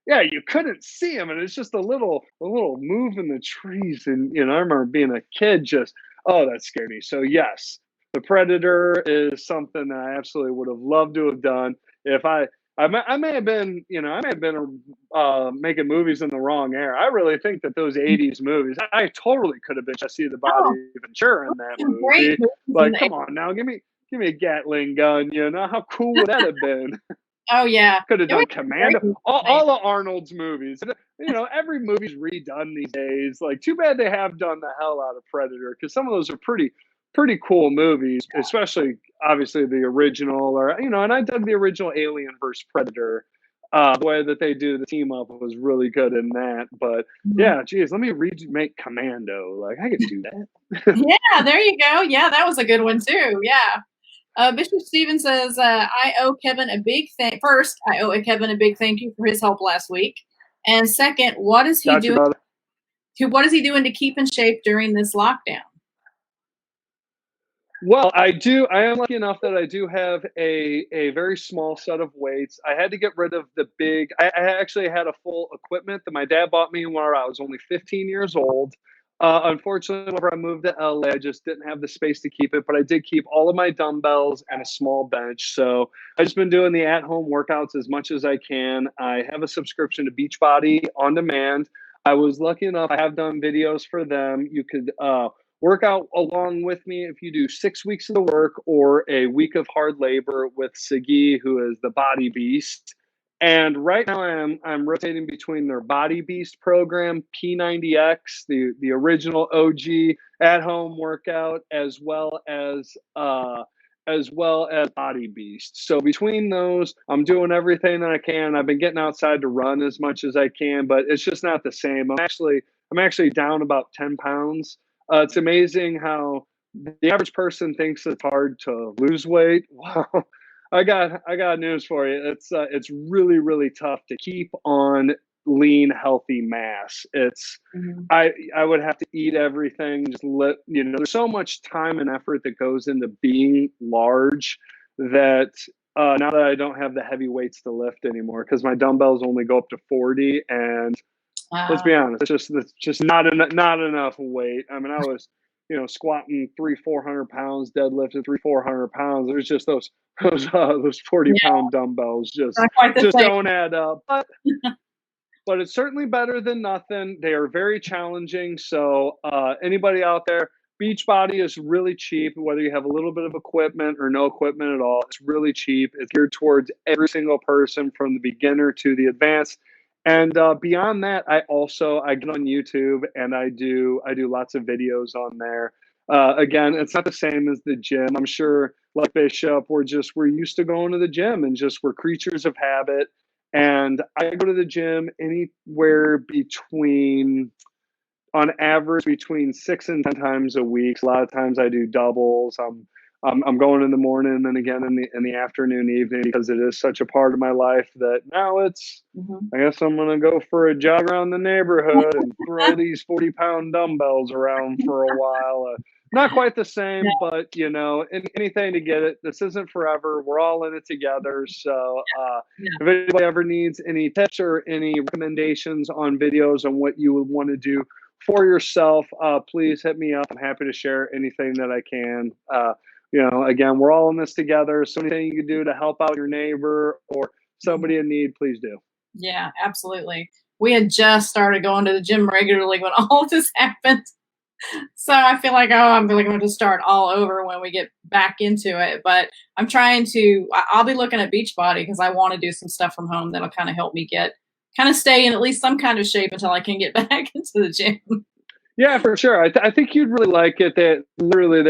Yeah, you couldn't see him, and it's just a little move in the trees. And, I remember being a kid that scared me. So yes, The Predator is something that I absolutely would have loved to have done. If I may have been, making movies in the wrong era. I really think that those 80s movies, I totally could have been Jesse the Body Ventura in that movie. Like, come on now, give me a Gatling gun, how cool would that have been? Oh yeah. Could have done Commando, all of Arnold's movies. Every movie's redone these days. Like, too bad they have done the hell out of Predator, because some of those are pretty cool movies, especially obviously the original, or and I dug the original Alien versus Predator. The way that they do the team up was really good in that. But yeah, geez, let me remake Commando. Like, I could do that. Yeah, there you go. Yeah, that was a good one too. Yeah. Bishop Stephen says, I owe Kevin a big First, I owe Kevin a big thank you for his help last week. And second, what is he doing? What is he doing to keep in shape during this lockdown? Well, I am lucky enough that I do have a very small set of weights. I had to get rid of the big. I actually had a full equipment that my dad bought me when I was only 15 years old. Unfortunately, whenever I moved to LA, I just didn't have the space to keep it, but I did keep all of my dumbbells and a small bench. So I've just been doing the at-home workouts as much as I can. I have a subscription to Beachbody on demand. I was lucky enough, I have done videos for them. You could work out along with me if you do 6 weeks of the work or a week of hard labor with Sagi, who is the Body Beast. And right now I'm rotating between their Body Beast program, P90X, the original OG at-home workout, as well as Body Beast. So between those, I'm doing everything that I can. I've been getting outside to run as much as I can, but it's just not the same. I'm actually down about 10 pounds. It's amazing how the average person thinks it's hard to lose weight. Wow. I got news for you. It's really, really tough to keep on lean, healthy mass. It's I would have to eat everything. There's so much time and effort that goes into being large that now that I don't have the heavy weights to lift anymore, because my dumbbells only go up to 40, and let's be honest, it's just not enough weight. I mean, I was squatting 300-400 pounds, deadlifting 300-400 pounds. There's just those 40-pound dumbbells just don't add up. But it's certainly better than nothing. They are very challenging. So anybody out there, Beachbody is really cheap. Whether you have a little bit of equipment or no equipment at all, it's really cheap. It's geared towards every single person, from the beginner to the advanced. And beyond that, I get on YouTube, and I do lots of videos on there. Again, it's not the same as the gym. I'm sure, like Bishop, we're used to going to the gym, and we're creatures of habit. And I go to the gym anywhere on average, between 6 and 10 times a week. A lot of times I do doubles. I'm going in the morning and then again in the afternoon, evening, because it is such a part of my life that now I guess I'm going to go for a jog around the neighborhood and throw these 40-pound dumbbells around for a while. Not quite the same, but anything to get it. This isn't forever. We're all in it together. So if anybody ever needs any tips or any recommendations on videos on what you would want to do for yourself, please hit me up. I'm happy to share anything that I can. Again, we're all in this together. So anything you can do to help out your neighbor or somebody in need, please do. Yeah, absolutely. We had just started going to the gym regularly when all this happened. So I feel like, I'm really going to start all over when we get back into it. But I'm I'll be looking at Beachbody because I want to do some stuff from home that'll kind of help me stay in at least some kind of shape until I can get back into the gym. Yeah, for sure. I think you'd really like it. They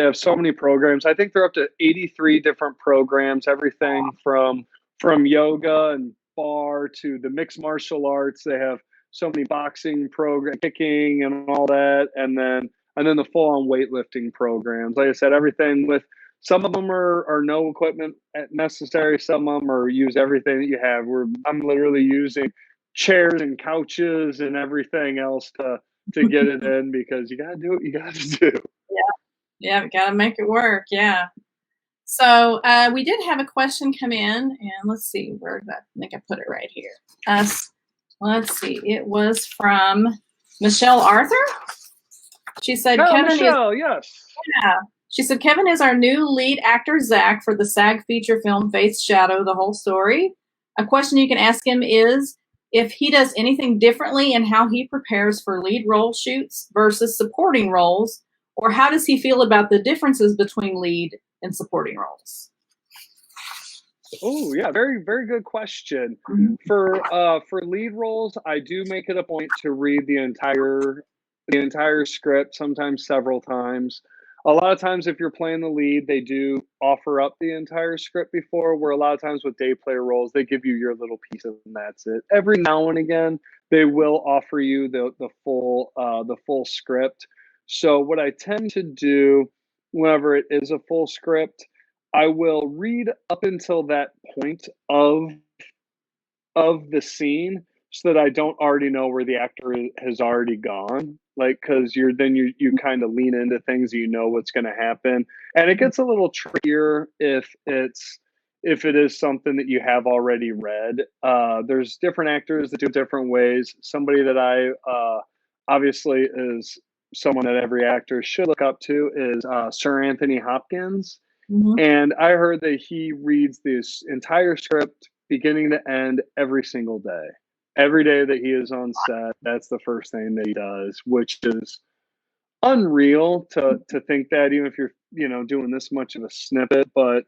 have so many programs. I think they're up to 83 different programs. Everything from yoga and bar to the mixed martial arts. They have so many boxing program, kicking, and all that, and then the full on weightlifting programs. Like I said, everything with some of them are no equipment necessary. Some of them are use everything that you have. I'm literally using chairs and couches and everything else to get it in because you gotta do what you gotta do. Yeah, gotta make it work. Yeah. So we did have a question come in, and let's see, where did I think I put it right here? Let's see, it was from Michelle Arthur. She said, Oh, Kevin Michelle, yes. yeah. She said, Kevin is our new lead actor, Zach, for the SAG feature film Faith's Shadow, the whole story. A question you can ask him is if he does anything differently in how he prepares for lead role shoots versus supporting roles, or how does he feel about the differences between lead and supporting roles? Oh, yeah, very, very good question. Mhm. For lead roles, I do make it a point to read the entire script, sometimes several times. A lot of times, if you're playing the lead, they do offer up the entire script before, where a lot of times with day player roles, they give you your little piece and that's it. Every now and again, they will offer you the full script. So what I tend to do whenever it is a full script, I will read up until that point of the scene so that I don't already know where the actor has already gone. Like, because you kind of lean into things, you know what's going to happen, and it gets a little trickier if it is something that you have already read. There's different actors that do it different ways. Somebody that I obviously is someone that every actor should look up to is Sir Anthony Hopkins. Mhm. And I heard that he reads this entire script beginning to end every single day. Every day that he is on set, that's the first thing that he does, which is unreal to think that even if you're, doing this much of a snippet, but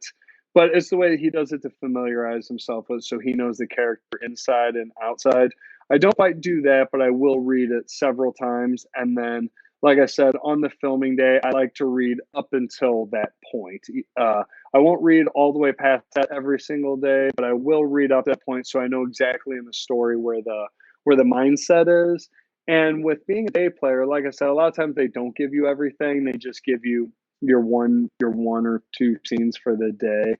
it's the way that he does it to familiarize himself with so he knows the character inside and outside. I don't quite do that, but I will read it several times and then like I said, on the filming day, I like to read up until that point. I won't read all the way past that every single day, but I will read up to that point so I know exactly in the story where the mindset is. And with being a day player, like I said, a lot of times they don't give you everything. They just give you your one or two scenes for the day.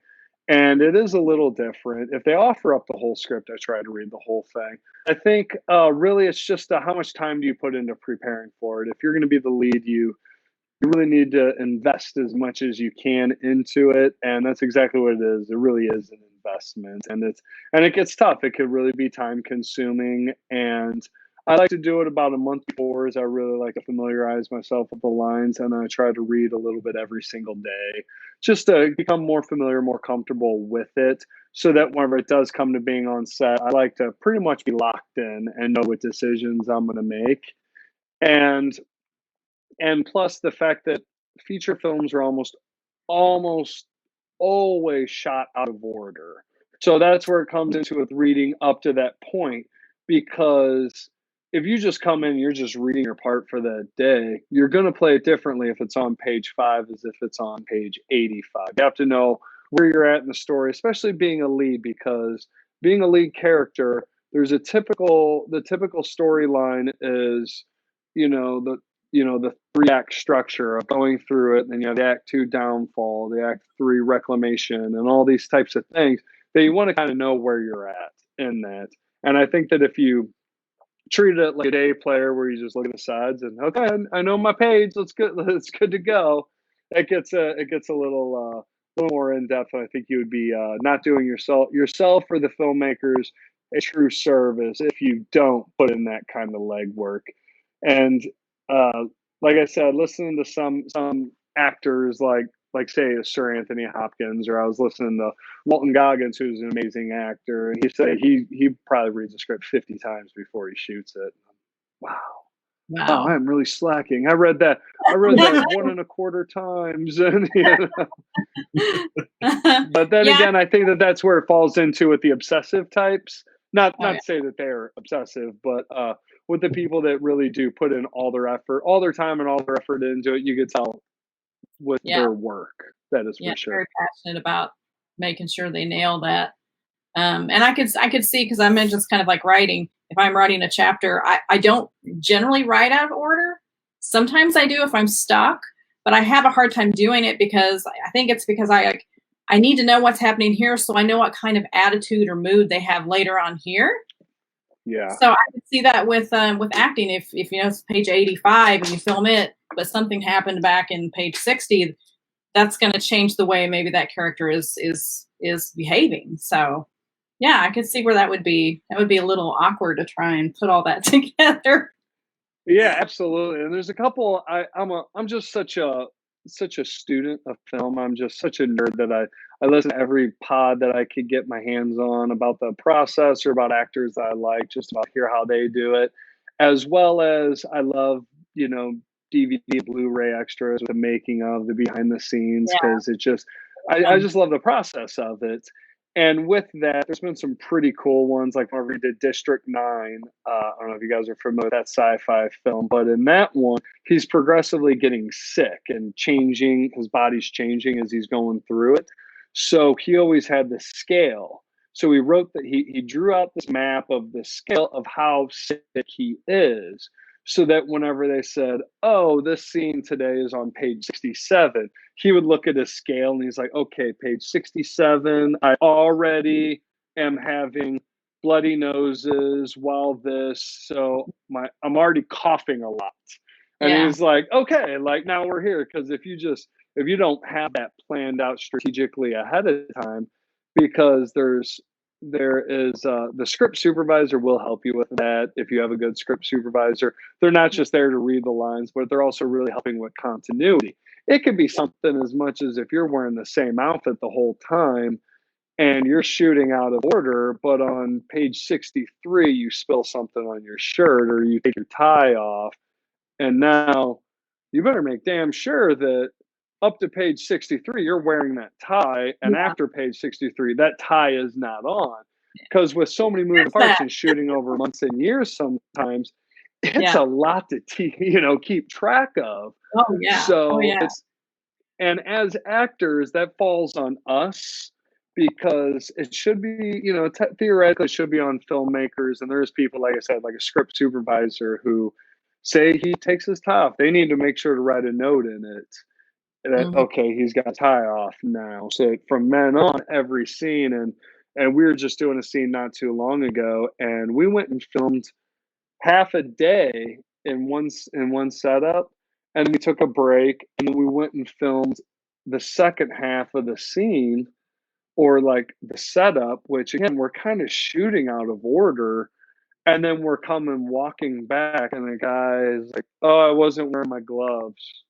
And it is a little different. If they offer up the whole script, I try to read the whole thing. I think really it's just how much time do you put into preparing for it. If you're going to be the lead, you really need to invest as much as you can into it, and that's exactly what it is. It really is an investment, and it gets tough. It could really be time consuming, and I like to do it about a month before. As I really like to familiarize myself with the lines, and then I try to read a little bit every single day, just to become more familiar, more comfortable with it, so that whenever it does come to being on set, I like to pretty much be locked in and know what decisions I'm going to make. And plus the fact that feature films are almost always shot out of order. So that's where it comes into with reading up to that point because if you just come in and you're just reading your part for that day, you're going to play it differently if it's on page 5 as if it's on page 85. You have to know where you're at in the story, especially being a lead because being a lead character, the typical storyline is, the the 3 act structure of going through it, and then you have the act 2 downfall, the act 3 reclamation, and all these types of things that you want to kind of know where you're at in that. And I think that if you treat it like a day player where you just look at the sides and okay, I know my page, let's good, it's good to go. It gets a little more in depth. I think you would be not doing yourself or the filmmakers a true service if you don't put in that kind of legwork. And uh, like I said, listening to some actors like say Sir Anthony Hopkins, or I was listening to Walton Goggins, who's an amazing actor, and he said he probably reads the script 50 times before he shoots it. Wow. Wow, Wow. I'm really slacking. I read that 1.25 times, and but then Yeah. again, I think that that's where it falls into with the obsessive types. Not Oh, not to say that they're obsessive, but with the people that really do put in all their effort, all their time and all their effort into it, you could tell with yeah, their work. That is yeah, for sure. very passionate about making sure they nail that. And I could see, because I mentioned it's kind of like writing. If I'm writing a chapter, I don't generally write out of order. Sometimes I do if I'm stuck, but I have a hard time doing it because I think it's because I need to know what's happening here, so I know what kind of attitude or mood they have later on here. Yeah. So I could see that with acting. If you know it's page 85 and you film it, but something happened back in page 60, that's going to change the way maybe that character is behaving. So yeah, I could see where that would be. That would be a little awkward to try and put all that together. Yeah, absolutely. And there's a couple. I'm just such a student of film. I'm just such a nerd that I listen to every pod that I could get my hands on about the process or about actors that I like, just about hear how they do it, as well as I love DVD, Blu-ray extras with the making of the behind the scenes Yeah. because I just love the process of it. And with that, there's been some pretty cool ones, like whenever we did District 9. I don't know if you guys are familiar with that sci-fi film, but in that one, he's progressively getting sick and changing. His body's changing as he's going through it. So he always had the scale. So he wrote that he drew out this map of the scale of how sick he is, so that whenever they said, "Oh, this scene today is on page 67," he would look at his scale and he's like, "Okay, page 67, I already am having bloody noses while this, so I'm already coughing a lot." And Yeah. he's like, "Okay, like now we're here." Because if you don't have that planned out strategically ahead of time, because there is the script supervisor will help you with that if you have a good script supervisor. They're not just there to read the lines, but they're also really helping with continuity. It could be something as much as if you're wearing the same outfit the whole time and you're shooting out of order, but on page 63 you spill something on your shirt or you take your tie off, and now you better make damn sure that up to page 63 you're wearing that tie, and Yeah. after page 63 that tie is not on, because with so many moving That's parts that. and shooting over months and years sometimes, it's Yeah. a lot to keep track of. Oh yeah. Oh So yeah. it's and as actors that falls on us, because it should be, theoretically it should be on filmmakers, and there's people, like I said, like a script supervisor, who say he takes his tie off, they need to make sure to write a note in it that, Mhm. okay, he's got a tie off now. So from then on, every scene, and we were just doing a scene not too long ago, and we went and filmed half a day in one setup, and we took a break, and then we went and filmed the second half of the scene, or like the setup, which again we're kind of shooting out of order, and then we're coming walking back, and the guy is like, "Oh, I wasn't wearing my gloves."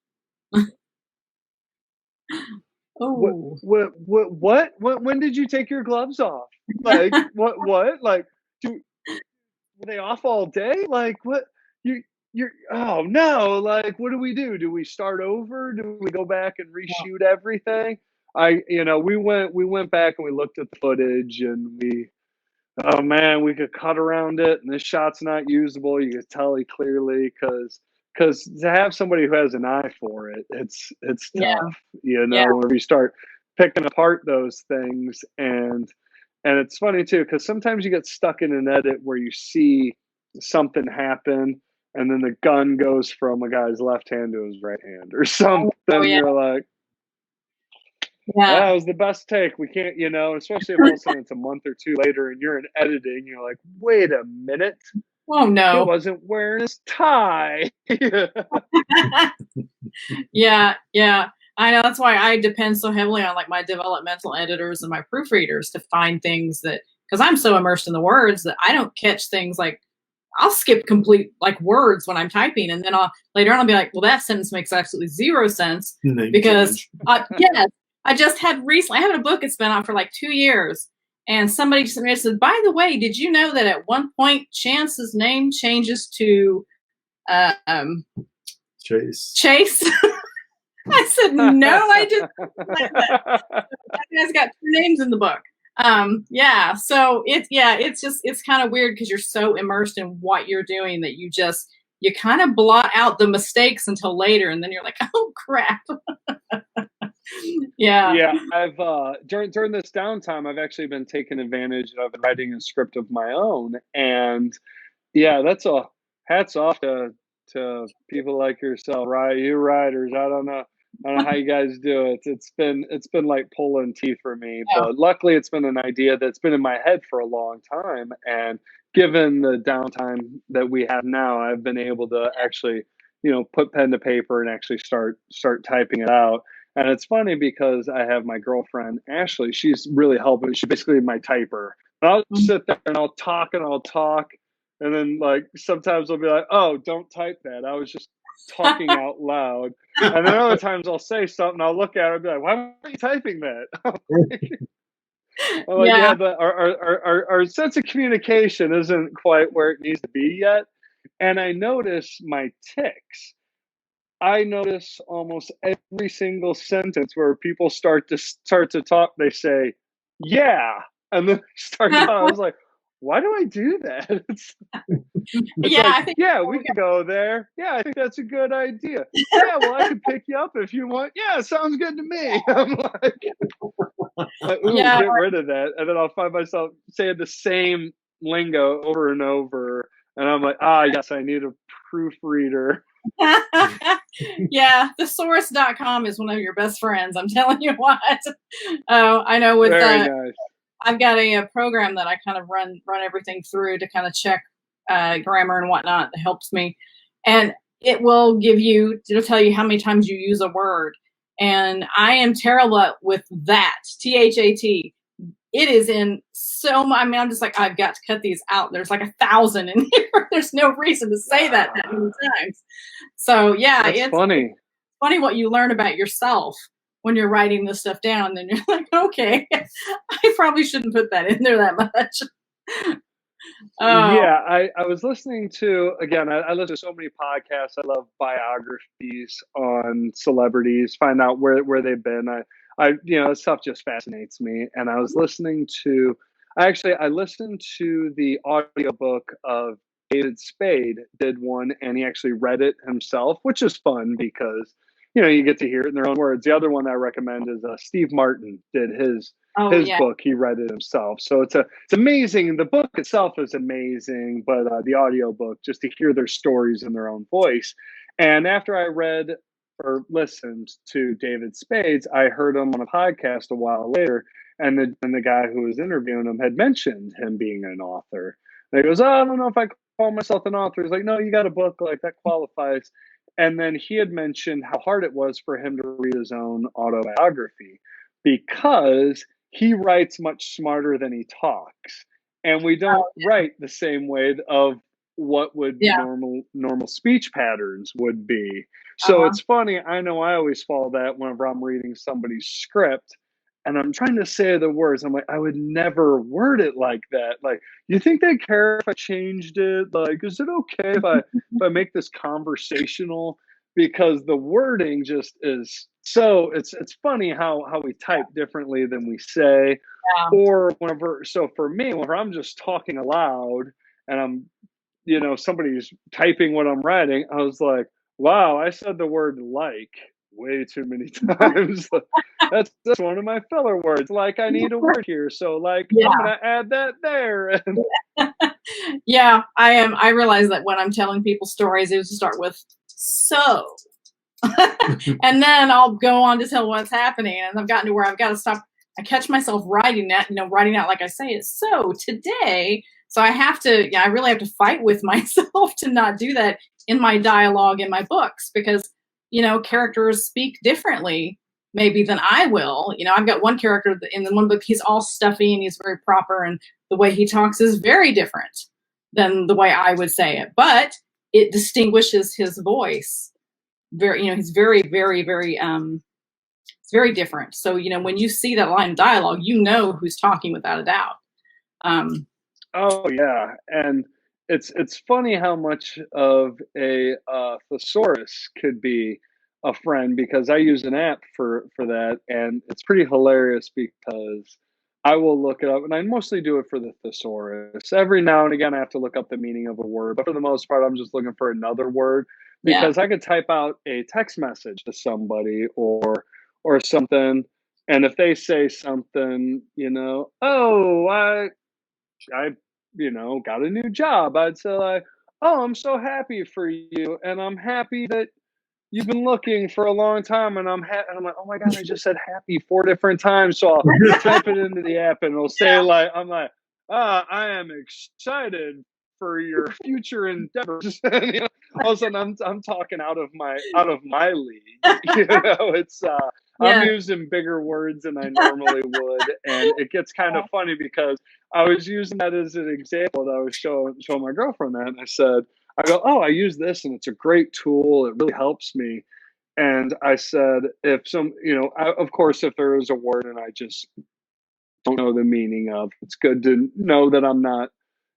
What Oh. when did you take your gloves off? Like, what? Like, do were they off all day? Like, what? You oh no, like, what do we do? Do we start over? Do we go back and reshoot everything? We went back and we looked at the footage, and oh man, we could cut around it, and this shot's not usable. You could tell it clearly, because to have somebody who has an eye for it, it's Yeah. tough, Yeah. when we start picking apart those things. And it's funny too, because sometimes you get stuck in an edit where you see something happen, and then the gun goes from a guy's left hand to his right hand or something. Oh yeah. You're like, Yeah. that was the best take. We can't, especially if all of a sudden it's a month or two later and you're in editing, you're like, wait a minute, Oh he no. wasn't wearing his tie. Yeah, yeah. I know, that's why I depend so heavily on like my developmental editors and my proofreaders to find things that, because I'm so immersed in the words that I don't catch things like, I'll skip complete like words when I'm typing, and then I'll later on I'll be like, well, that sentence makes absolutely zero sense Name because change. yes, I just had recently, I have a book that's been out for like 2 years, and somebody just said, by the way, did you know that at one point Chance's name changes to um, Chase? I said, no, I just, that guy's got two names in the book. Yeah. So it's kind of weird because you're so immersed in what you're doing that you kind of blot out the mistakes until later, and then you're like, oh crap. Yeah. Yeah, I've during this downtime, I've actually been taking advantage of and writing a script of my own, and yeah, that's a hats off to people like yourself, right? You writers, I don't know how you guys do it. It's been like pulling teeth for me, Yeah. but luckily it's been an idea that's been in my head for a long time, and given the downtime that we have now, I've been able to actually, put pen to paper and actually start typing it out. And it's funny because I have my girlfriend Ashley. She's really helping. She's basically my typer. And I'll sit there and I'll talk, and then like sometimes I'll be like, "Oh, don't type that. I was just talking out loud." And then other times I'll say something. I'll look at her and be like, "Why are you typing that?" I'm like, Yeah. "Yeah, but our sense of communication isn't quite where it needs to be yet." And I notice my ticks. I notice almost every single sentence where people start to talk, they say, "Yeah," and then they start talking. I was like, "Why do I do that?" It's Yeah. like, I think "Yeah, we can go there. Yeah, I think that's a good idea. Yeah, well, I can pick you up if you want. Yeah, sounds good to me." I'm like, "Ooh, yeah. get rid of that," and then I'll find myself saying the same lingo over and over, and I'm like, "Ah, yes, I need a proofreader." Yeah, thesaurus.com is one of your best friends. I'm telling you what. Oh, I know with Very nice. I've got a program that I kind of run everything through to kind of check grammar and whatnot that helps me, and it'll tell you how many times you use a word, and I am terrible with that THAT. It is in so much. I mean, I'm just like, I've got to cut these out. There's like 1,000 in here. There's no reason to say that many times. So yeah, That's it's funny. funny what you learn about yourself when you're writing this stuff down. And then you're like, okay, I probably shouldn't put that in there that much. Oh, Yeah, I was listening to, again, I listen to so many podcasts. I love biographies on celebrities, find out where they've been. This stuff just fascinates me. And I was listening to, I listened to the audiobook of David Spade did one, and he actually read it himself, which is fun because, you get to hear it in their own words. The other one I recommend is Steve Martin did oh his yeah. book. He read it himself, so it's amazing. The book itself is amazing, but the audio book, just to hear their stories in their own voice. And after I read or listened to David Spades, I heard him on a podcast a while later, and the guy who was interviewing him had mentioned him being an author. And he goes, "Oh, I don't know if I call myself an author." He's like, "No, you got a book, like that qualifies." And then he had mentioned how hard it was for him to read his own autobiography because he writes much smarter than he talks, and we don't Oh, write the same way of what would yeah. normal speech patterns would be. So Uh-huh. it's funny, I know I always follow that whenever I'm reading somebody's script and I'm trying to say the words. I'm like, I would never word it like that. Like, you think they care if I changed it? Like, is it okay if I make this conversational? Because the wording just is so, it's funny how we type differently than we say. Yeah. Or whenever, so for me, whenever I'm just talking aloud and I'm, somebody's typing what I'm writing, I was like, wow, I said the word like way too many times. That's one of my filler words. Like, I need a word here, so like I'm Yeah. gonna add that there. Yeah, I am. I realize that when I'm telling people stories, it would start with so. And then I'll go on to tell what's happening. And I've gotten to where I've got to stop. I catch myself writing that, writing out like I say it. So today, so I have to, I really have to fight with myself to not do that in my dialogue in my books because, characters speak differently maybe than I will. I've got one character in the one book, he's all stuffy and he's very proper. And the way he talks is very different than the way I would say it, but it distinguishes his voice very, he's very, very, very, it's very different. So, when you see that line of dialogue, who's talking without a doubt. Um, Oh yeah, and it's funny how much of a thesaurus could be a friend because I use an app for that, and it's pretty hilarious because I will look it up, and I mostly do it for the thesaurus. Every now and again, I have to look up the meaning of a word, but for the most part, I'm just looking for another word Yeah. because I could type out a text message to somebody or something, and if they say something, oh, I got a new job, I'd say like, oh, I'm so happy for you, and I'm happy that you've been looking for a long time, and and I'm like, oh my god, I just said happy 4 different times. So I'll type it into the app, and it'll say like, I'm like, I am excited for your future endeavors. All of a sudden, I'm talking out of my league. It's I'm Yeah. using bigger words than I normally would, and it gets kind of funny because I was using that as an example that I was showing my girlfriend that, and I said. I go, oh, I use this and it's a great tool. It really helps me. And I said, of course, if there is a word and I just don't know the meaning of, it's good to know that I'm not,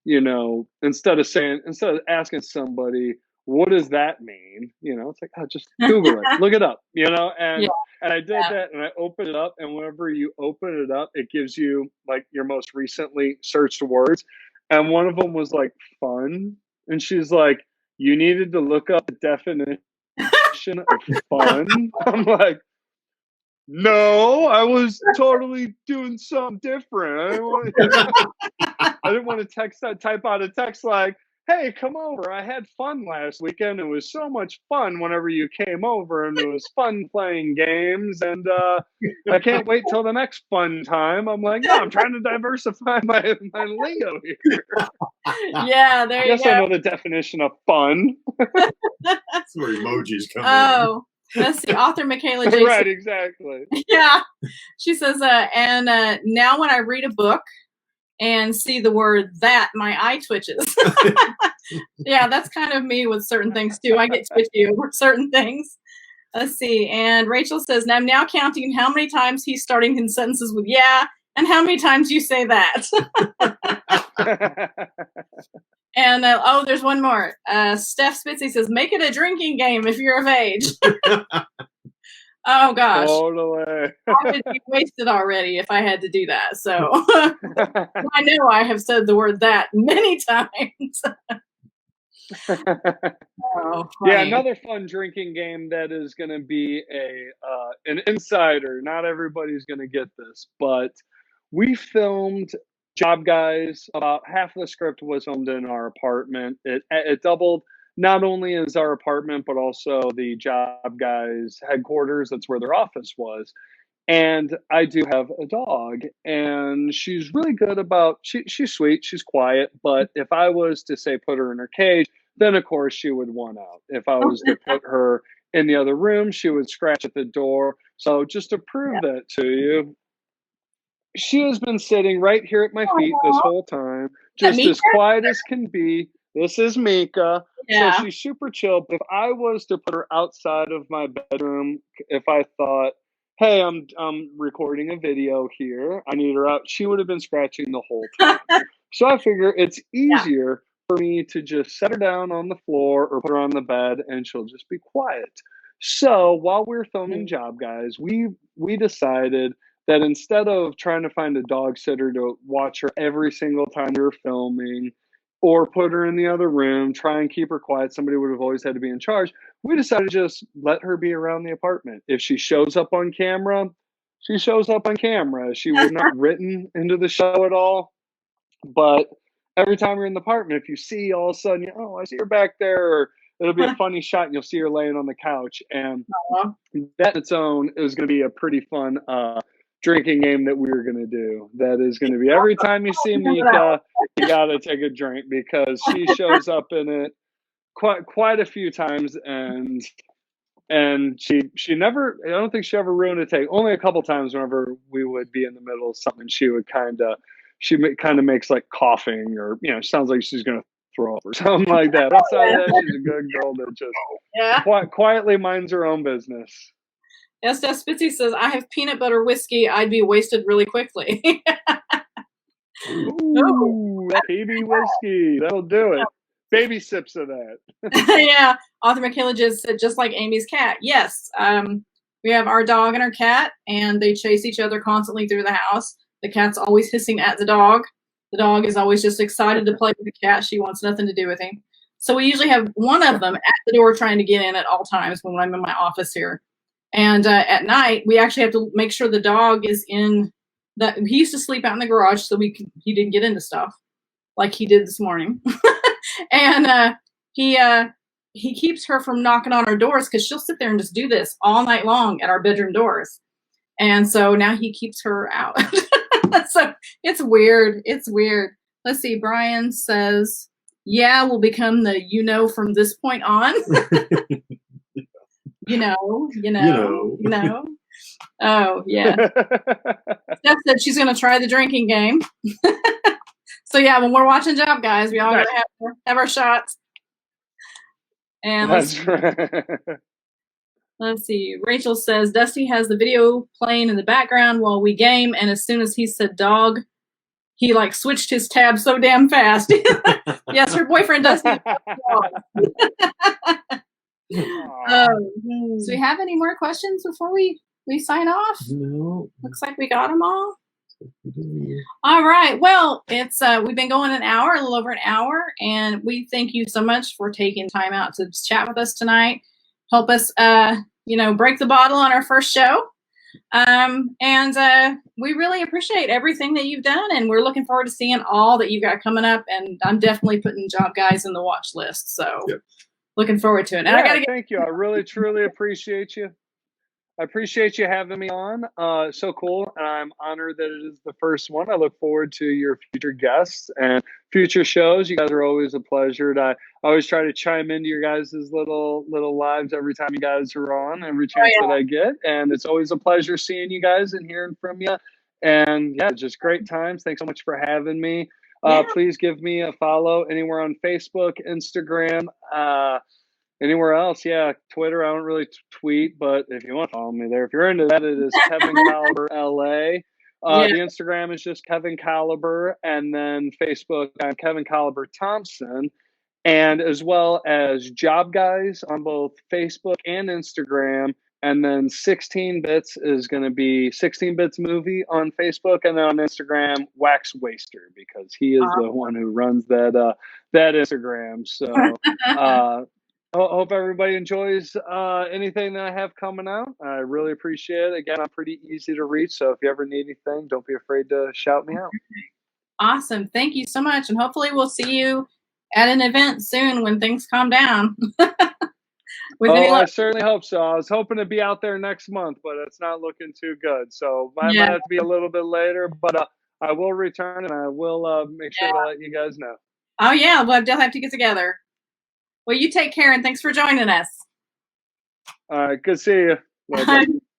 instead of asking somebody, what does that mean? It's like, just Google it, look it up, Yeah. and I did that and I opened it up. And whenever you open it up, it gives you like your most recently searched words. And one of them was like fun. And she's like, you needed to look up the definition of fun. I'm like, no, I was totally doing something different. I didn't want to type out a text like, hey, come over. I had fun last weekend. It was so much fun whenever you came over, and it was fun playing games. And I can't wait till the next fun time. I'm like, no, I'm trying to diversify my lingo here. Yeah, there you Yes, go. I know the definition of fun. That's where emojis come in. Oh, let's see. Author Michaela J. Right, exactly. Yeah. She says, and now when I read a book and see the word that, my eye twitches. Yeah, that's kind of me with certain things too. I get twitchy over certain things. Let's see. And Rachel says, I'm now counting how many times he's starting his sentences with yeah, and how many times you say that. And there's one more. Steph Spitzy says, make it a drinking game if you're of age. Oh gosh. Totally. I would be wasted already if I had to do that. So I know I have said the word that many times. Yeah, another fun drinking game that is going to be an insider. Not everybody's going to get this, but we filmed Job Guys. About half of the script was filmed in our apartment. It doubled not only as our apartment, but also the Job Guys headquarters. That's where their office was. And I do have a dog, and she's really good about, she's sweet, she's quiet, but if I was to say put her in her cage, then of course she would want out. If I was to put her in the other room, she would scratch at the door. So just to prove that to you, she has been sitting right here at my feet this whole time, just as quiet as can be. This is Mika. Yeah. So she's super chill. But if I was to put her outside of my bedroom, if I thought, hey, I'm recording a video here, I need her out, she would have been scratching the whole time. So I figure it's easier for me to just set her down on the floor or put her on the bed, and she'll just be quiet. So while we're filming Job Guys, we decided that instead of trying to find a dog sitter to watch her every single time we were filming, or put her in the other room, try and keep her quiet, somebody would have always had to be in charge, we decided to just let her be around the apartment. If she shows up on camera, she shows up on camera. She was not written into the show at all. But every time you're in the apartment, if you see all of a sudden, I see her back there, or it'll be a funny shot and you'll see her laying on the couch. And that on its own is going to be a pretty fun drinking game that we're going to do. That is going to be every time you see Mika, you got to take a drink, because she shows up in it quite a few times, and she never, I don't think she ever ruined a take. Only a couple times whenever we would be in the middle of something, she kind of makes like coughing, or sounds like she's going to throw up or something like that. Outside of that, she's a good girl that just quietly minds her own business. Yes, Steph Spitzy says, I have peanut butter whiskey. I'd be wasted really quickly. Ooh, baby whiskey. That'll do it. Baby sips of that. Yeah. Author Michaela just said, just like Amy's cat. Yes. We have our dog and our cat, and they chase each other constantly through the house. The cat's always hissing at the dog. The dog is always just excited to play with the cat. She wants nothing to do with him. So we usually have one of them at the door trying to get in at all times when I'm in my office here. And at night, we actually have to make sure the dog is in that. He used to sleep out in the garage so he didn't get into stuff like he did this morning. And he keeps her from knocking on our doors because she'll sit there and just do this all night long at our bedroom doors. And so now he keeps her out. So it's weird. It's weird. Let's see. Brian says, yeah, we'll become the from this point on. You know. Oh, yeah. Steph said she's going to try the drinking game. So, yeah, when we're watching Job Guys, we all got to have our shots. And let's see. Rachel says, Dusty has the video playing in the background while we game, and as soon as he said dog, he switched his tab so damn fast. Yes, her boyfriend Dusty. So we have any more questions before we sign off? No. Looks like we got them all. All right. Well, it's we've been going a little over an hour, and we thank you so much for taking time out to chat with us tonight. Help us, break the bottle on our first show. And we really appreciate everything that you've done, and we're looking forward to seeing all that you've got coming up. And I'm definitely putting Job Guys in the watch list. So looking forward to it. And thank you. I really, truly appreciate you. I appreciate you having me on. So cool. And I'm honored that it is the first one. I look forward to your future guests and future shows. You guys are always a pleasure. I always try to chime into your guys' little lives every time you guys are on, every chance that I get. And it's always a pleasure seeing you guys and hearing from you. And just great times. Thanks so much for having me. Please give me a follow anywhere on Facebook, Instagram, anywhere else, Twitter, I don't really tweet, but if you want to follow me there, if you're into that, it is Kevin Caliber LA. The Instagram is just Kevin Caliber, and then Facebook, I'm Kevin Caliber Thompson, and as well as Job Guys on both Facebook and Instagram, and then 16 Bits is going to be 16 Bits Movie on Facebook, and then on Instagram, Wax Waster, because he is the one who runs that Instagram. So hope everybody enjoys anything that I have coming out. I really appreciate it. Again, I'm pretty easy to reach, so if you ever need anything, don't be afraid to shout me out. Awesome. Thank you so much, and hopefully we'll see you at an event soon when things calm down. I certainly hope so. I was hoping to be out there next month, but it's not looking too good. So might have to be a little bit later, but I will return, and I will make sure to let you guys know. Oh, yeah. We'll definitely have to get together. Well, you take care, and thanks for joining us. All right. Good to see you.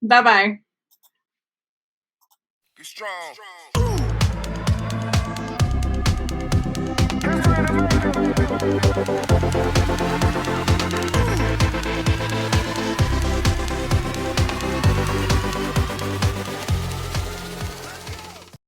Bye-bye. Be strong. Be strong.